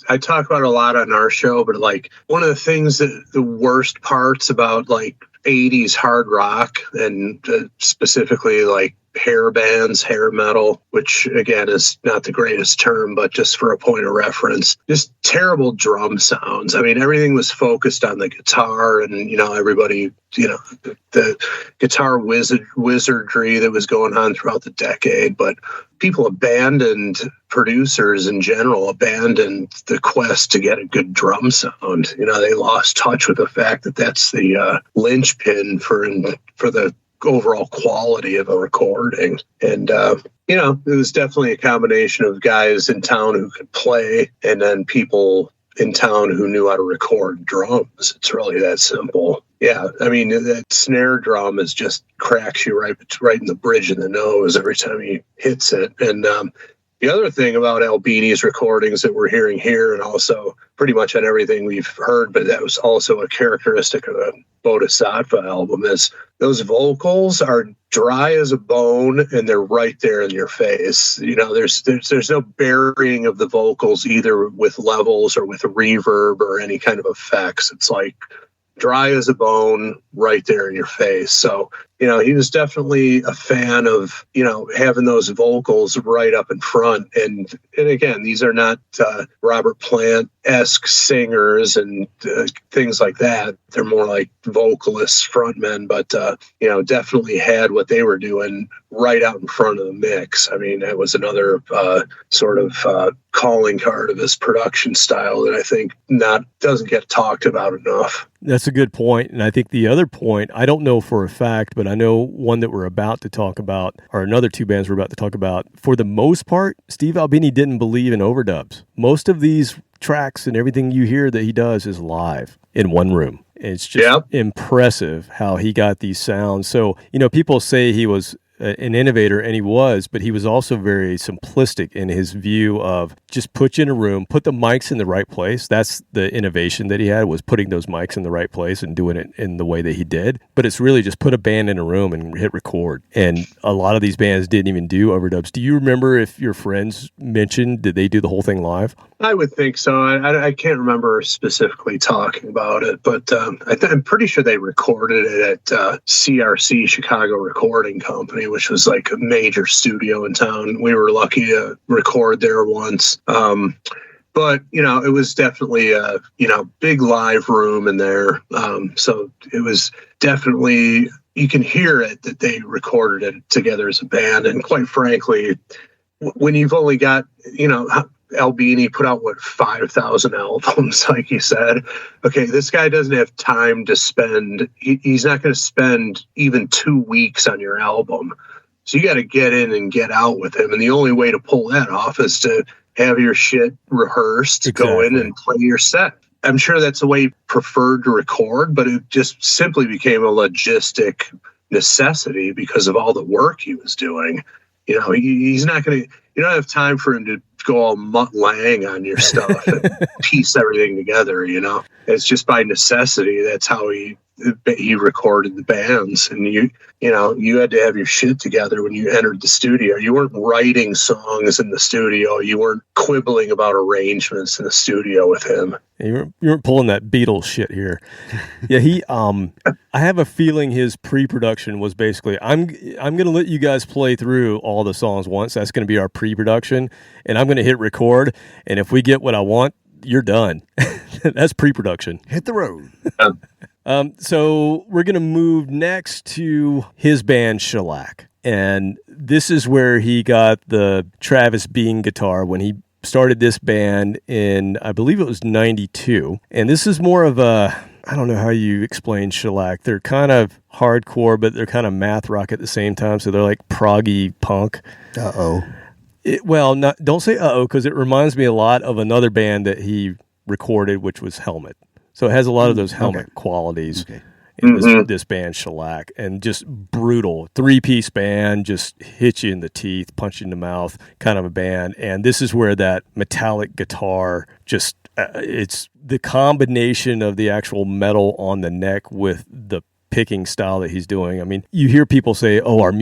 I talk about it a lot on our show, but like one of the things that the worst parts about like 80s hard rock and specifically like hair bands, hair metal, which again is not the greatest term, but just for a point of reference, just terrible drum sounds. I mean, everything was focused on the guitar and, everybody, the guitar wizardry that was going on throughout the decade, but people abandoned, producers in general abandoned the quest to get a good drum sound. They lost touch with the fact that that's the linchpin for the overall quality of a recording. And, it was definitely a combination of guys in town who could play and then people in town who knew how to record drums. It's really that simple. Yeah, I mean, that snare drum is just cracks you right in the bridge of the nose every time he hits it. And the other thing about Albini's recordings that we're hearing here and also pretty much on everything we've heard, but that was also a characteristic of the Bodhisattva album, is those vocals are dry as a bone and they're right there in your face. There's no burying of the vocals either with levels or with reverb or any kind of effects. It's like dry as a bone, right there in your face. So, he was definitely a fan of, having those vocals right up in front. And again, these are not Robert Plant-esque singers and things like that. They're more like vocalists, frontmen, but, definitely had what they were doing right out in front of the mix. I mean, that was another sort of calling card of his production style that I think doesn't get talked about enough. That's a good point. And I think the other point, I don't know for a fact, but I know one that we're about to talk about, or another two bands we're about to talk about, for the most part, Steve Albini didn't believe in overdubs. Most of these tracks and everything you hear that he does is live in one room. It's just impressive how he got these sounds. So, people say he was an innovator, and he was, but he was also very simplistic in his view of just put you in a room, put the mics in the right place. That's the innovation that he had, was putting those mics in the right place and doing it in the way that he did. But it's really just put a band in a room and hit record. And a lot of these bands didn't even do overdubs. Do you remember if your friends mentioned, did they do the whole thing live? I would think so. I can't remember specifically talking about it, but I'm pretty sure they recorded it at CRC, Chicago Recording Company, which was like a major studio in town. We were lucky to record there once. But, it was definitely a, big live room in there. So it was definitely, you can hear it that they recorded it together as a band. And quite frankly, when you've only got, Albini put out 5,000 albums, like you said. Okay, this guy doesn't have time to spend. He's not going to spend even 2 weeks on your album. So you got to get in and get out with him. And the only way to pull that off is to have your shit rehearsed, go in and play your set. I'm sure that's the way he preferred to record, but it just simply became a logistic necessity because of all the work he was doing. He's not going to, you don't have time for him to go all Mutt Lang on your stuff and piece everything together, It's just by necessity. That's how he recorded the bands. And you had to have your shit together when you entered the studio. You weren't writing songs in the studio. You weren't quibbling about arrangements in the studio with him. You weren't pulling that Beatles shit here. Yeah, I have a feeling his pre-production was basically, I'm going to let you guys play through all the songs once. That's going to be our pre-production, and I'm going to hit record. And if we get what I want, you're done. That's pre-production. Hit the road. So we're going to move next to his band Shellac. And this is where he got the Travis Bean guitar when he started this band in, I believe it was 92. And this is more of a, I don't know how you explain shellac. They're kind of hardcore, but they're kind of math rock at the same time. So they're like proggy punk. Uh-oh. Don't say uh-oh, because it reminds me a lot of another band that he recorded, which was Helmet. So it has a lot of those Helmet qualities in this band, Shellac, and just brutal. 3-piece band, just hit you in the teeth, punch you in the mouth kind of a band. And this is where that metallic guitar just, it's the combination of the actual metal on the neck with the picking style that he's doing. I mean, you hear people say, oh, our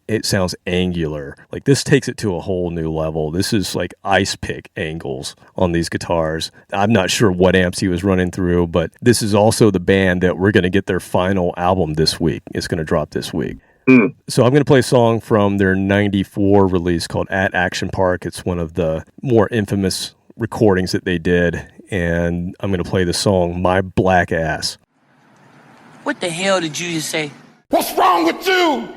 it sounds angular. Like, this takes it to a whole new level. This is like ice pick angles on these guitars. I'm not sure what amps he was running through, but this is also the band that we're going to get their final album this week. It's going to drop this week. So I'm going to play a song from their 94 release called At Action Park. It's one of the more infamous recordings that they did, and I'm going to play the song My Black Ass. What the hell did you just say? What's wrong with you?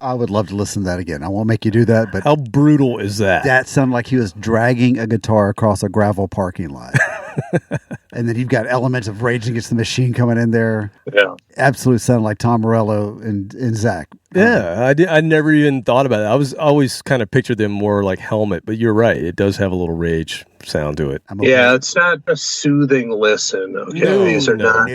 I would love to listen to that again. I won't make you do that, but how brutal is that? That sounded like he was dragging a guitar across a gravel parking lot. And then you've got elements of Rage Against the Machine coming in there. Yeah. Absolutely sound like Tom Morello and Zach. Yeah, I never even thought about it. I was always kind of pictured them more like Helmet, but you're right. It does have a little Rage sound to it. Yeah, it's not a soothing listen. Okay, these are not.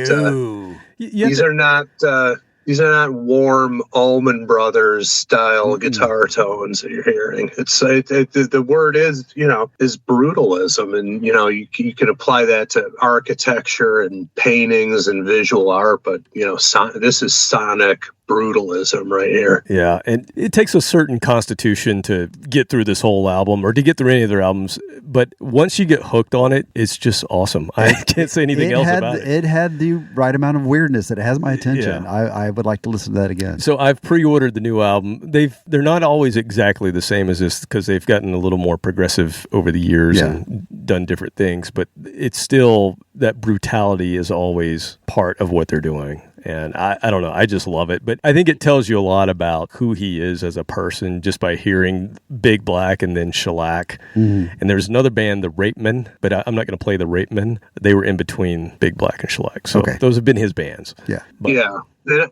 These are not warm Allman Brothers style guitar tones that you're hearing. It's the word is brutalism, and you can apply that to architecture and paintings and visual art. But this is sonic brutalism right here. Yeah, and it takes a certain constitution to get through this whole album or to get through any of their albums, but once you get hooked on it, it's just awesome. I can't say anything else about it. It had the right amount of weirdness that it has my attention. Yeah. I would like to listen to that again. So I've pre-ordered the new album. They're not always exactly the same as this because they've gotten a little more progressive over the years and done different things, but it's still, that brutality is always part of what they're doing. And I don't know, I just love it. But I think it tells you a lot about who he is as a person just by hearing Big Black and then Shellac. Mm-hmm. And there's another band, the Rape Men, but I'm not going to play the Rape Men. They were in between Big Black and Shellac. So those have been his bands. Yeah. Yeah.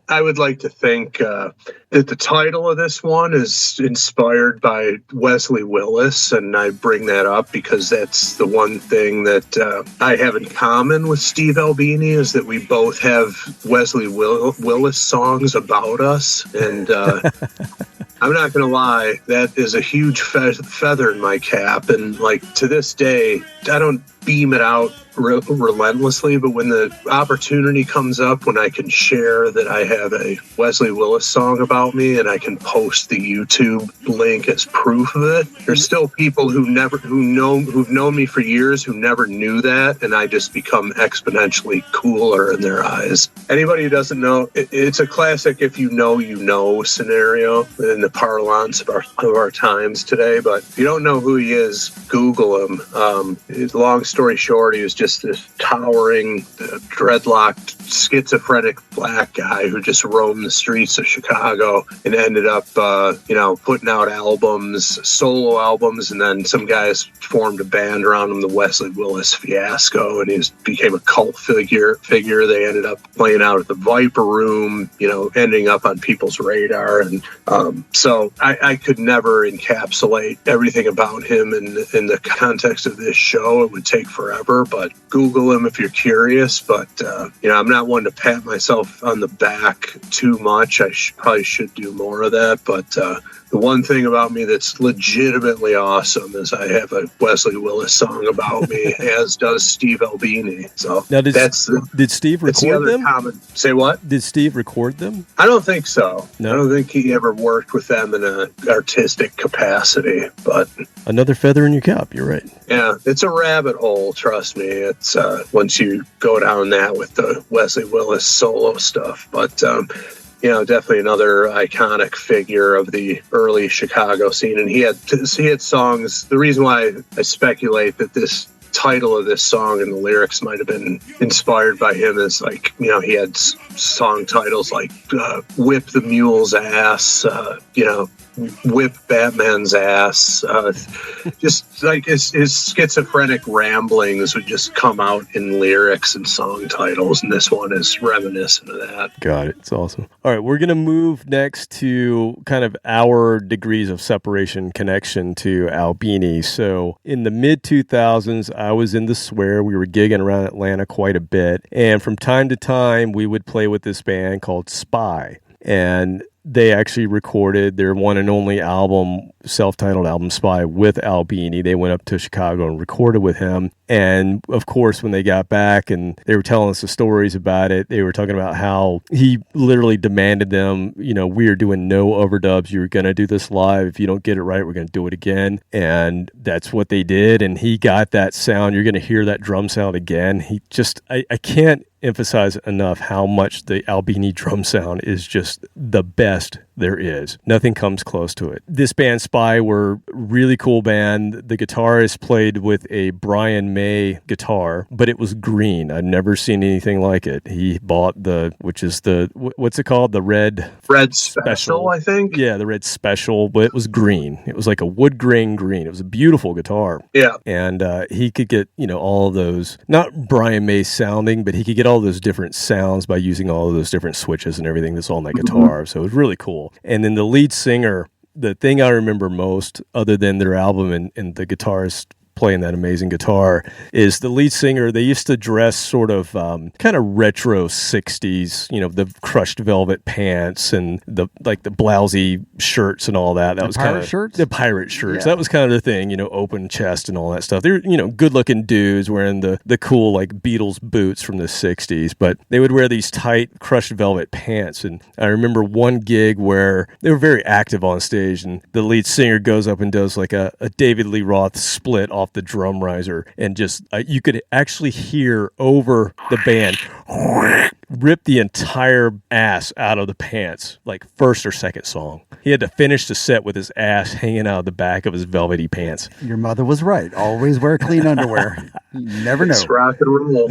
I would like to think that the title of this one is inspired by Wesley Willis, and I bring that up because that's the one thing that I have in common with Steve Albini is that we both have Wesley Willis songs about us, and I'm not going to lie, that is a huge feather in my cap, and like to this day, I don't beam it out relentlessly, but when the opportunity comes up when I can share that I have a Wesley Willis song about me and I can post the YouTube link as proof of it, there's still people who've known me for years who never knew that, and I just become exponentially cooler in their eyes. Anybody who doesn't know, it's a classic if you know scenario in the parlance of our times today, but if you don't know who he is, Google him. Long story short, he was just this towering, dreadlocked, schizophrenic black guy who just roamed the streets of Chicago and ended up, putting out albums, solo albums, and then some guys formed a band around him, the Wesley Willis Fiasco, and he became a cult figure. They ended up playing out at the Viper Room, ending up on people's radar, and so I could never encapsulate everything about him in the context of this show. It would take forever, but Google him if you're curious. But I'm not one to pat myself on the back too much. I probably should do more of that, but the one thing about me that's legitimately awesome is I have a Wesley Willis song about me, as does Steve Albini. So now, did Steve record them? Say what? Did Steve record them? I don't think so. No? I don't think he ever worked with them in an artistic capacity. But another feather in your cap. You're right. Yeah, it's a rabbit hole. Trust me. It's once you go down that with the Wesley Willis solo stuff, but. Definitely another iconic figure of the early Chicago scene. And he had songs. The reason why I speculate that this title of this song and the lyrics might have been inspired by him is he had song titles like Whip the Mule's Ass, Whip Batman's Ass. Just like his schizophrenic ramblings would just come out in lyrics and song titles, and this one is reminiscent of that. Got it. It's awesome. All right, we're going to move next to kind of our degrees of separation connection to Albini. So in the mid-2000s, I was in the Swear. We were gigging around Atlanta quite a bit, and from time to time, we would play with this band called Spy. And they actually recorded their one and only album, self-titled album, Spy, with Albini. They went up to Chicago and recorded with him. And, of course, when they got back and they were telling us the stories about it, they were talking about how he literally demanded them, we are doing no overdubs. You're going to do this live. If you don't get it right, we're going to do it again. And that's what they did. And he got that sound. You're going to hear that drum sound again. He just, I can't emphasize enough how much the Albini drum sound is just the best there is. Nothing comes close to it. This band Spy were really cool band. The guitarist played with a Brian May guitar, but it was green. I've never seen anything like it. He bought what's it called? The Red Special, I think. Yeah, the Red Special, but it was green. It was like a wood grain green. It was a beautiful guitar. Yeah. And he could get, all of those, not Brian May sounding, but he could get all those different sounds by using all of those different switches and everything that's on that guitar. So it was really cool. And then the lead singer, the thing I remember most, other than their album and the guitarist playing that amazing guitar, is the lead singer. They used to dress sort of kind of retro 60s, the crushed velvet pants and the blousy shirts and all that. That was kind of shirts? The pirate shirts. Yeah. That was kind of the thing, open chest and all that stuff. They're, good looking dudes wearing the cool like Beatles boots from the 60s, but they would wear these tight crushed velvet pants. And I remember one gig where they were very active on stage, and the lead singer goes up and does like a David Lee Roth split off the drum riser, and just you could actually hear over the band rip the entire ass out of the pants, like first or second song. He had to finish the set with his ass hanging out of the back of his velvety pants. Your mother was right. Always wear clean underwear. You never know. It's rock and roll.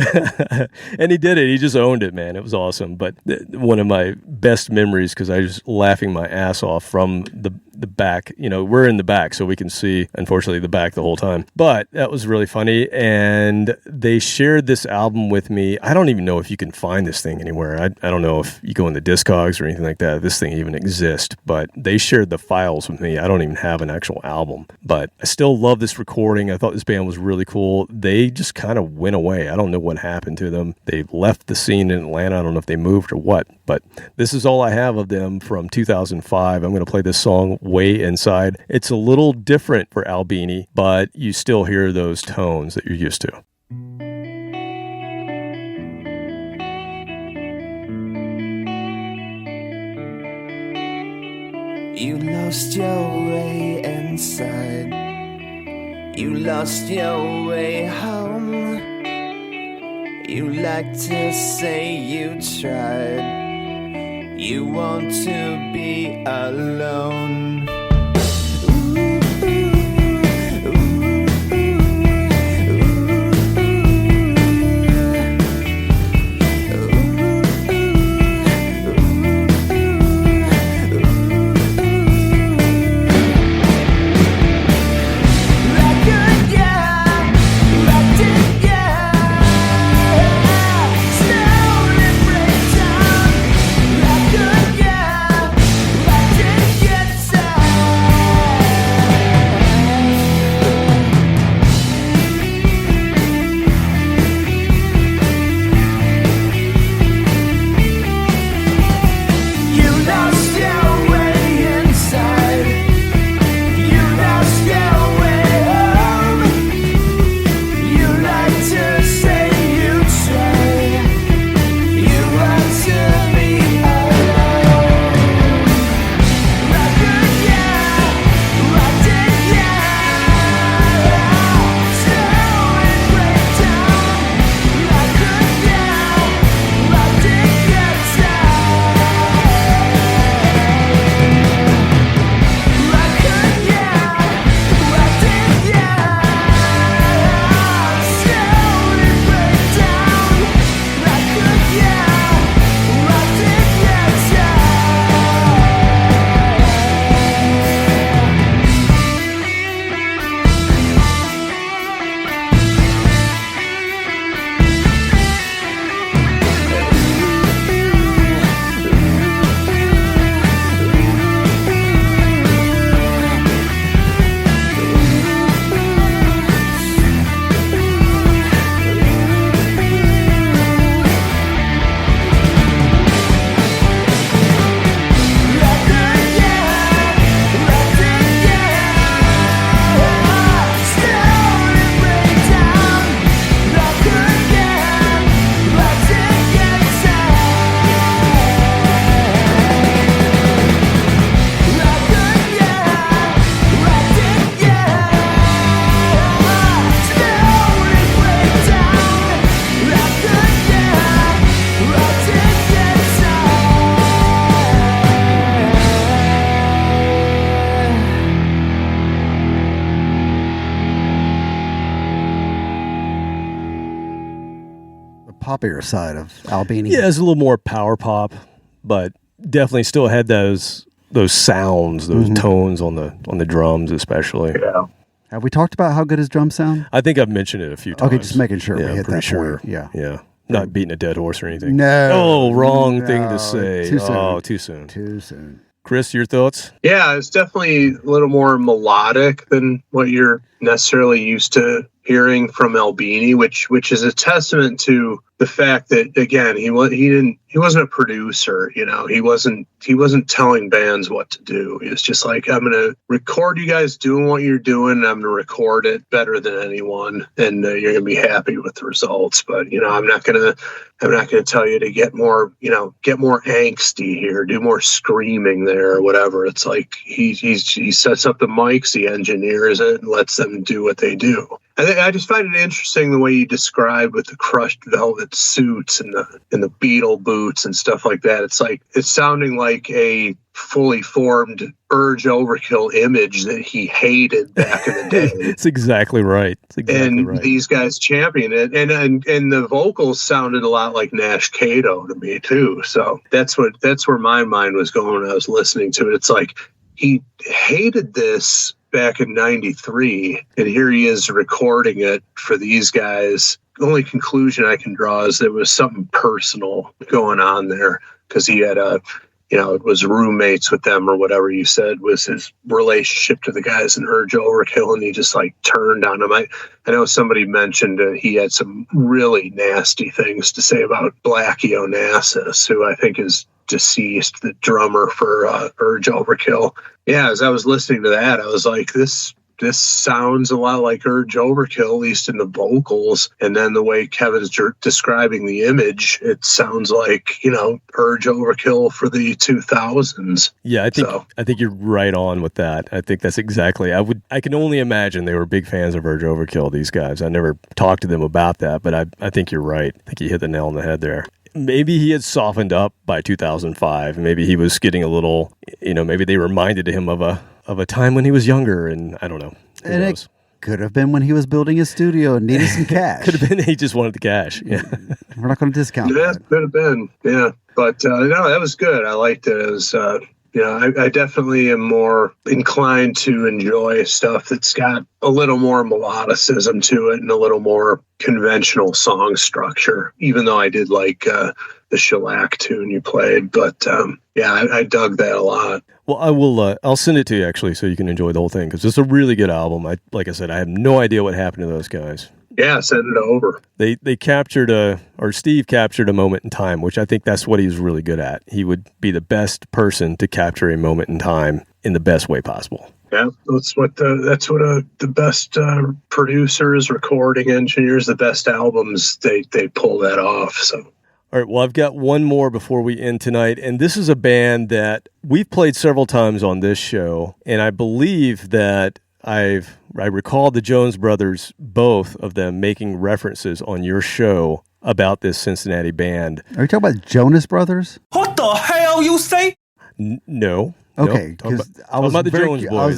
And he did it. He just owned it, man. It was awesome. But one of my best memories, because I was laughing my ass off from the back. We're in the back, so we can see, unfortunately, the back the whole time. But that was really funny. And they shared this album with me. I don't even know if you can find this thing anywhere. I don't know if you go in the Discogs or anything like that, this thing even exists. But they shared the files with me. I don't even have an actual album. But I still love this recording. I thought this band was really cool. They just kind of went away. I don't know what happened to them. They left the scene in Atlanta. I don't know if they moved or what. But this is all I have of them from 2005. I'm going to play this song, Way Inside. It's a little different for Albini, but you still hear those tones that you're used to. You lost your way inside. You lost your way home. You like to say you tried. You want to be alone. Poppier side of Albini. Yeah, it's a little more power pop, but definitely still had those sounds, those tones on the drums, especially. Yeah. Have we talked about how good his drums sound? I think I've mentioned it a few times. Okay, just making sure Yeah, we I'm hit pretty that sure. point. Yeah. Yeah. Not beating a dead horse or anything. No. Oh, wrong No. thing to say. Too soon. Oh, too soon. Too soon. Chris, your thoughts? Yeah, it's definitely a little more melodic than what you're necessarily used to hearing from Albini, which is a testament to the fact that, again, he wasn't a producer, he wasn't telling bands what to do. He was just like, I'm going to record you guys doing what you're doing, and I'm going to record it better than anyone, and you're going to be happy with the results. But I'm not going to tell you to get more angsty here, do more screaming there or whatever. It's like he sets up the mics, he engineers it, and lets them do what they do. I just find it interesting the way you describe with the crushed velvet suits and the beetle boots and stuff like that. It's like it's sounding like a fully formed Urge Overkill image that he hated back in the day. It's exactly right. These guys champion it, and the vocals sounded a lot like Nash Cato to me too. So that's where my mind was going when I was listening to it. It's like he hated this back in 93, and here he is recording it for these guys. The only conclusion I can draw is there was something personal going on there, because he had it was roommates with them, or whatever you said was his relationship to the guys in Urge Overkill, and he just like turned on them. I know somebody mentioned he had some really nasty things to say about Blackie Onassis, who I think is deceased, the drummer for Urge Overkill. Yeah, as I was listening to that, I was like, this sounds a lot like Urge Overkill, at least in the vocals. And then the way Kevin's describing the image, it sounds like, Urge Overkill for the 2000s. Yeah, I think you're right on with that. I think that's exactly. I can only imagine they were big fans of Urge Overkill, these guys. I never talked to them about that, but I think you're right. I think you hit the nail on the head there. Maybe he had softened up by 2005. Maybe he was getting a little, maybe they reminded him of a time when he was younger, and I don't know. Who knows? It could have been when he was building his studio and needed some cash. Could have been he just wanted the cash. Yeah. We're not going to discount that. Yeah, could have been. Yeah. But no, that was good. I liked it. It was, I definitely am more inclined to enjoy stuff that's got a little more melodicism to it and a little more conventional song structure, even though I did like the shellac tune you played. But I dug that a lot. Well, I'll send it to you, actually, so you can enjoy the whole thing, because it's a really good album. Like I said, I have no idea what happened to those guys. Yeah, send it over. They captured Steve captured a moment in time, which I think that's what he's really good at. He would be the best person to capture a moment in time in the best way possible. Yeah, that's what the best producers, recording engineers, the best albums, they pull that off. So. All right, well, I've got one more before we end tonight, and this is a band that we've played several times on this show, and I believe that I recall the Jones Brothers, both of them, making references on your show about this Cincinnati band. Are you talking about Jonas Brothers? What the hell you say? No. Okay, because I was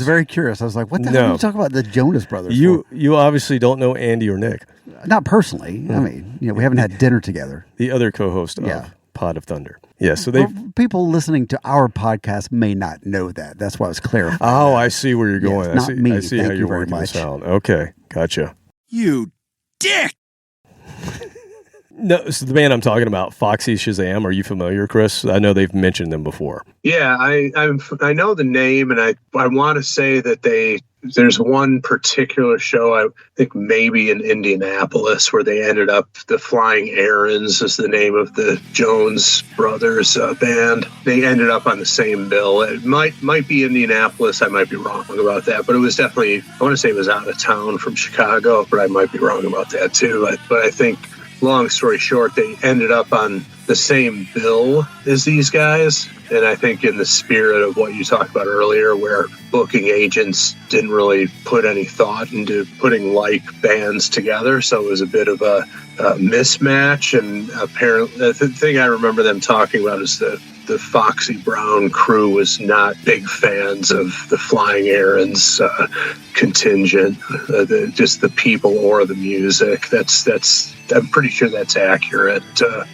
very curious. I was like, what the hell are you talking about the Jonas Brothers for? You obviously don't know Andy or Nick. Not personally. I mean, we haven't had dinner together. The other co-host of Pod of Thunder. Yeah, so people listening to our podcast may not know that. That's why I was clarifying. Oh, I see where you're going. Yes, not me. I see how you're working this out. Okay, gotcha. You dick! No, so the band I'm talking about, Foxy Shazam. Are you familiar, Chris? I know they've mentioned them before. Yeah, I know the name, and I want to say that there's one particular show, I think maybe in Indianapolis, where they ended up, the Flying Errands is the name of the Jones Brothers band. They ended up on the same bill. It might be Indianapolis. I might be wrong about that, but it was definitely, I want to say it was out of town from Chicago, but I might be wrong about that too. But I think, long story short, they ended up on the same bill as these guys. And I think in the spirit of what you talked about earlier, where booking agents didn't really put any thought into putting like bands together. So it was a bit of a mismatch. And apparently the thing I remember them talking about is the Foxy Brown crew was not big fans of the Flying Errands contingent, just the people or the music. I'm pretty sure that's accurate,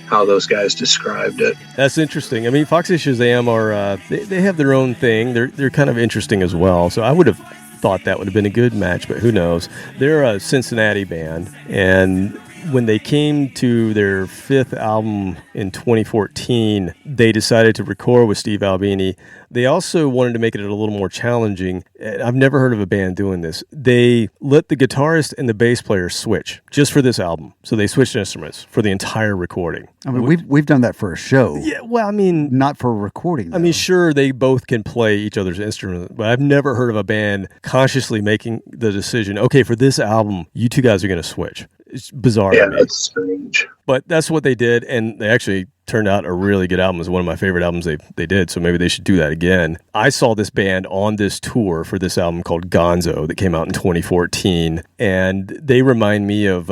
how those guys described it. That's interesting. I mean, Foxy Shazam are, they have their own thing. They're kind of interesting as well. So I would have thought that would have been a good match, but who knows? They're a Cincinnati band, and when they came to their 5th album in 2014, they decided to record with Steve Albini. They also wanted to make it a little more challenging. I've never heard of a band doing this. They let the guitarist and the bass player switch just for this album. So they switched instruments for the entire recording. I mean, we've done that for a show. Yeah, well, I mean, not for a recording, though. I mean, sure, they both can play each other's instruments, but I've never heard of a band consciously making the decision, okay, for this album, you two guys are going to switch. It's bizarre to me. That's strange. But that's what they did, and they actually turned out a really good album. It's one of my favorite albums they did, so maybe they should do that again. I saw this band on this tour for this album called Gonzo that came out in 2014, and they remind me of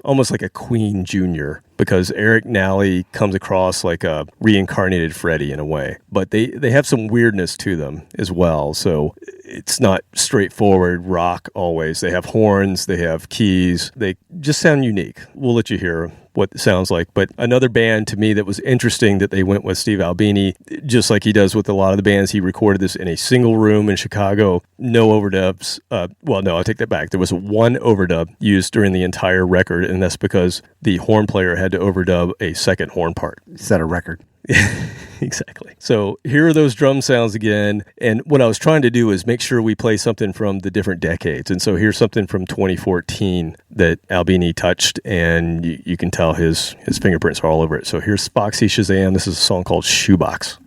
almost like a Queen Jr., because Eric Nally comes across like a reincarnated Freddie in a way. But they have some weirdness to them as well, so it's not straightforward rock always. They have horns, they have keys, they just sound unique. We'll let you hear what it sounds like. But another band to me that was interesting that they went with Steve Albini, just like he does with a lot of the bands, he recorded this in a single room in Chicago, no overdubs. Well, no, I take that back. There was one overdub used during the entire record, and that's because the horn player had to overdub a second horn part. Set a record. Exactly. So here are those drum sounds again. And what I was trying to do is make sure we play something from the different decades. And so here's something from 2014 that Albini touched, and you can tell his fingerprints are all over it. So here's Foxy Shazam. This is a song called Shoebox.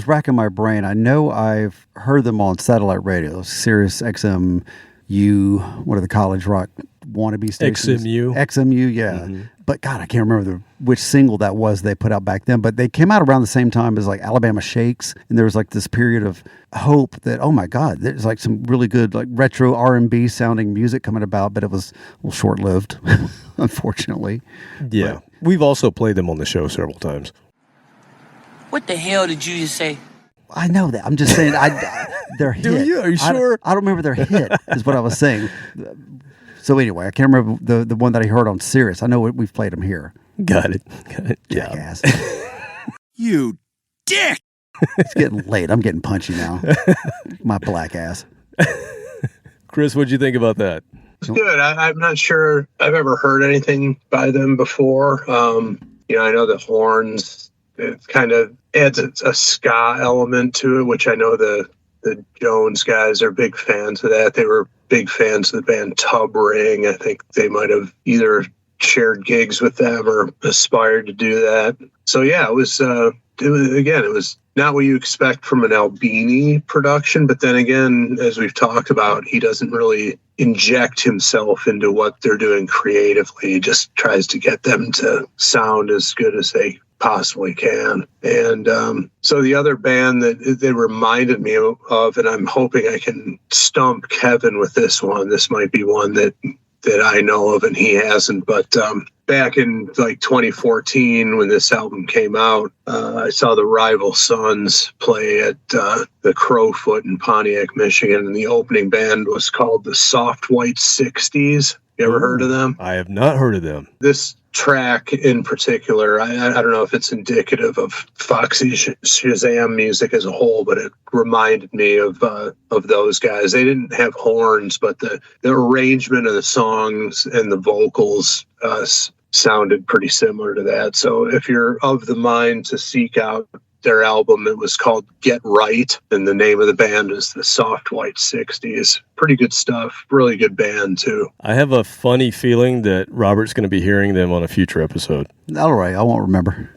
was racking my brain. I know I've heard them on satellite radio, Sirius XM. What are the college rock wannabe stations? XMU, yeah. Mm-hmm. But God, I can't remember which single that was they put out back then. But they came out around the same time as like Alabama Shakes, and there was like this period of hope that, oh my God, there's like some really good like retro R&B sounding music coming about, but it was a little short lived, unfortunately. Yeah, but we've also played them on the show several times. What the hell did you just say? I know that. I'm just saying, they're hit. Do you? Are you sure? I don't remember their hit. Is what I was saying. So anyway, I can't remember the one that I heard on Sirius. I know we've played them here. Got it. Jackass. You dick! It's getting late. I'm getting punchy now. My black ass. Chris, what'd you think about that? It's good. I'm not sure I've ever heard anything by them before. I know the horns, it kind of adds a ska element to it, which I know the Jones guys are big fans of that. They were big fans of the band Tub Ring. I think they might have either shared gigs with them or aspired to do that. So yeah, it was not what you expect from an Albini production, but then again, as we've talked about, he doesn't really inject himself into what they're doing creatively. He just tries to get them to sound as good as they possibly can. And so the other band that they reminded me of, and I'm hoping I can stump Kevin with this one. This might be one that I know of and he hasn't, but back in like 2014 when this album came out, I saw the Rival Sons play at the Crowfoot in Pontiac, Michigan, and the opening band was called the Soft White 60s. You ever heard of them? I have not heard of them. This track in particular, I don't know if it's indicative of Foxy Shazam music as a whole, but it reminded me of those guys. They didn't have horns, but the arrangement of the songs and the vocals sounded pretty similar to that. So if you're of the mind to seek out their album, it was called Get Right, and the name of the band is the Soft White 60s. Pretty good stuff. Really good band, too. I have a funny feeling that Robert's going to be hearing them on a future episode. All right, I won't remember.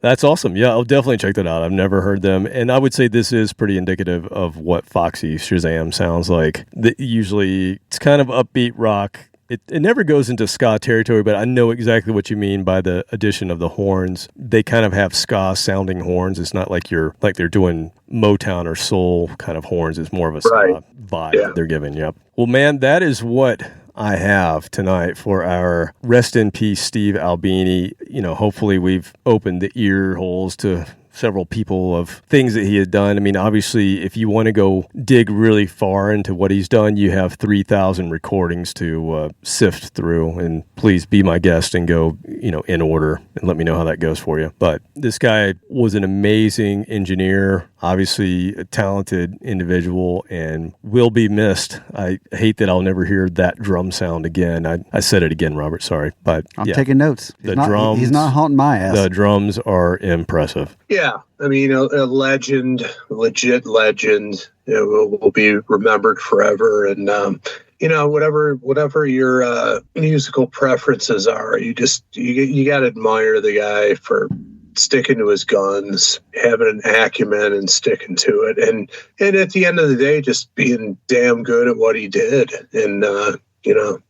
That's awesome. Yeah, I'll definitely check that out. I've never heard them. And I would say this is pretty indicative of what Foxy Shazam sounds like. Usually, it's kind of upbeat rock. It never goes into ska territory, but I know exactly what you mean by the addition of the horns. They kind of have ska sounding horns. It's not like they're doing Motown or soul kind of horns. It's more of a ska vibe they're giving. Yep. Well, man, that is what I have tonight for our rest in peace Steve Albini. Hopefully we've opened the ear holes to several people of things that he had done. I mean, obviously, if you want to go dig really far into what he's done, you have 3,000 recordings to sift through. And please be my guest and go, in order and let me know how that goes for you. But this guy was an amazing engineer, obviously a talented individual, and will be missed. I hate that I'll never hear that drum sound again. I said it again, Robert. Sorry, but I'm taking notes. He's not haunting my ass. The drums are impressive. Yeah, I mean, a legend, legit legend, will be remembered forever. And, whatever your musical preferences are, you got to admire the guy for sticking to his guns, having an acumen and sticking to it. And at the end of the day, just being damn good at what he did. And,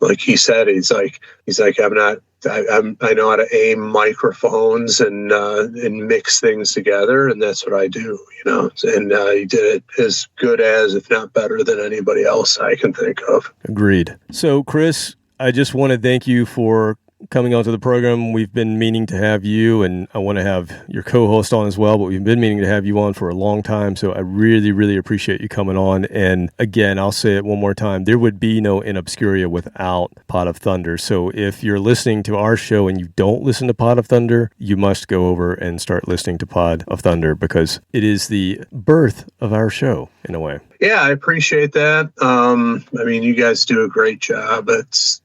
like he said, he's like, I know how to aim microphones and mix things together, and that's what I do, And he did it as good as, if not better than anybody else I can think of. Agreed. So, Chris, I just want to thank you for coming onto the program. We've been meaning to have you, and I want to have your co-host on as well, but we've been meaning to have you on for a long time, so I really, really appreciate you coming on. And again, I'll say it one more time, there would be no InObscuria without Pod of Thunder. So if you're listening to our show and you don't listen to Pod of Thunder, you must go over and start listening to Pod of Thunder, because it is the birth of our show, in a way. Yeah, I appreciate that. I mean, you guys do a great job. It's,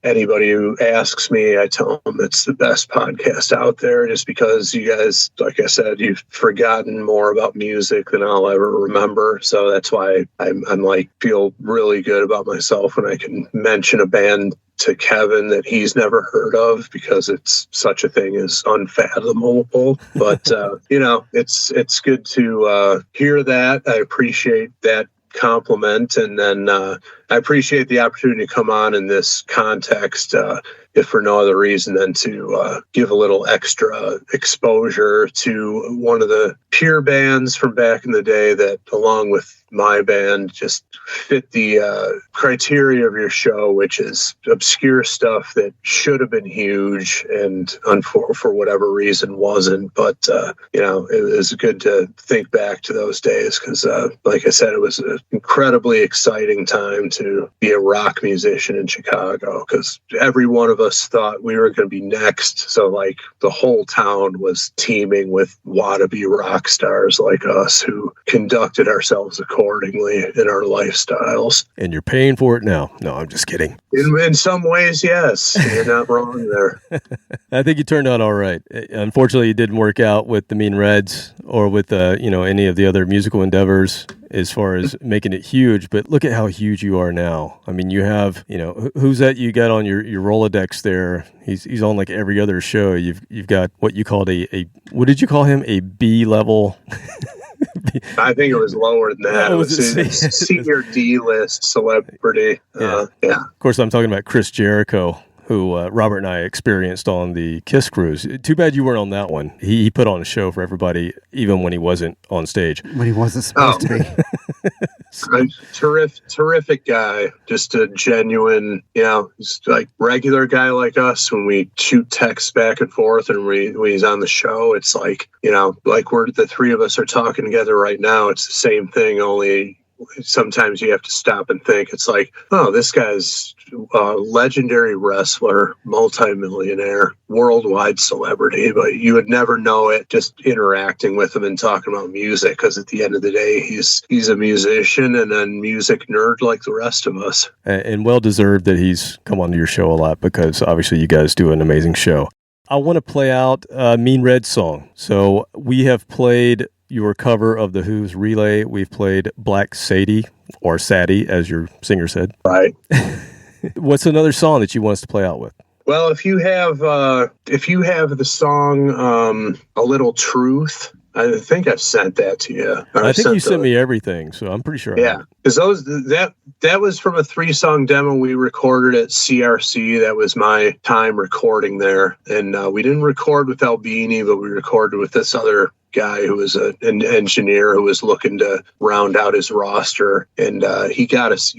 anybody who asks me, I tell them it's the best podcast out there, just because you guys, like I said, you've forgotten more about music than I'll ever remember. So that's why I'm like, feel really good about myself when I can mention a band to Kevin that he's never heard of, because it's such a thing as unfathomable. But it's good to hear that. I appreciate that compliment, and then I appreciate the opportunity to come on in this context, if for no other reason than to give a little extra exposure to one of the pure bands from back in the day that, along with my band, just fit the criteria of your show, which is obscure stuff that should have been huge and for whatever reason wasn't. But it was good to think back to those days, because like I said, it was an incredibly exciting time to be a rock musician in Chicago, because every one of us thought we were going to be next. So like the whole town was teeming with wannabe rock stars like us, who conducted ourselves accordingly in our lifestyles. And you're paying for it now. No, I'm just kidding. In some ways, yes. You're not wrong there. I think you turned out all right. Unfortunately, it didn't work out with the Mean Reds or with any of the other musical endeavors as far as making it huge. But look at how huge you are now. I mean, you have, who's that you got on your Rolodex there? He's on like every other show. You've got what you called a what did you call him? A B level. I think it was lower than that. It was a senior D-list celebrity. Yeah. Of course, I'm talking about Chris Jericho, who Robert and I experienced on the Kiss cruise. Too bad you weren't on that one. He put on a show for everybody, even when he wasn't on stage. When he wasn't supposed to be. A terrific guy, just a genuine, just like regular guy like us. When we shoot texts back and forth, and when he's on the show, it's like, like we're the three of us are talking together right now. It's the same thing, only sometimes you have to stop and think. It's like, oh, this guy's a legendary wrestler, multimillionaire, worldwide celebrity, but you would never know it just interacting with him and talking about music, because at the end of the day, he's a musician and a music nerd like the rest of us. And well deserved that he's come onto your show a lot, because obviously you guys do an amazing show. I want to play out a Mean Red song. So we have played your cover of The Who's Relay. We've played Black Sadie, or Sadie, as your singer said. Right. What's another song that you want us to play out with? Well, if you have the song A Little Truth, I think I've sent that to you. I think you sent me everything, so I'm pretty sure. Yeah, because that was from a 3-song demo we recorded at CRC. That was my time recording there, and we didn't record with Albini, but we recorded with this other guy who was an engineer who was looking to round out his roster, and he got us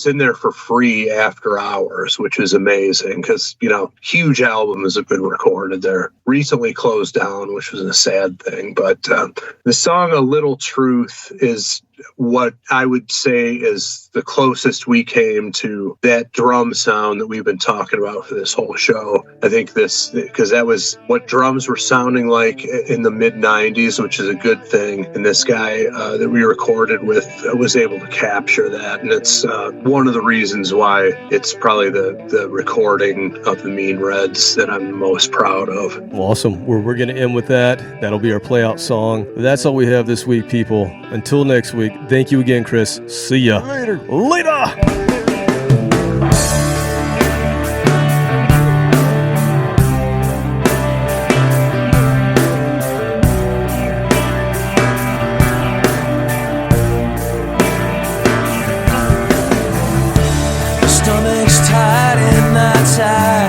in there for free after hours, which was amazing, because huge albums have been recorded there. Recently closed down, which was a sad thing, but the song A Little Truth is what I would say is the closest we came to that drum sound that we've been talking about for this whole show. I think because that was what drums were sounding like in the mid-90s, which is a good thing. And this guy that we recorded with was able to capture that. And it's one of the reasons why it's probably the recording of the Mean Reds that I'm most proud of. Awesome. We're going to end with that. That'll be our play-out song. That's all we have this week, people. Until next week, thank you again, Chris. See ya. Later. Stomach's tight and not tight.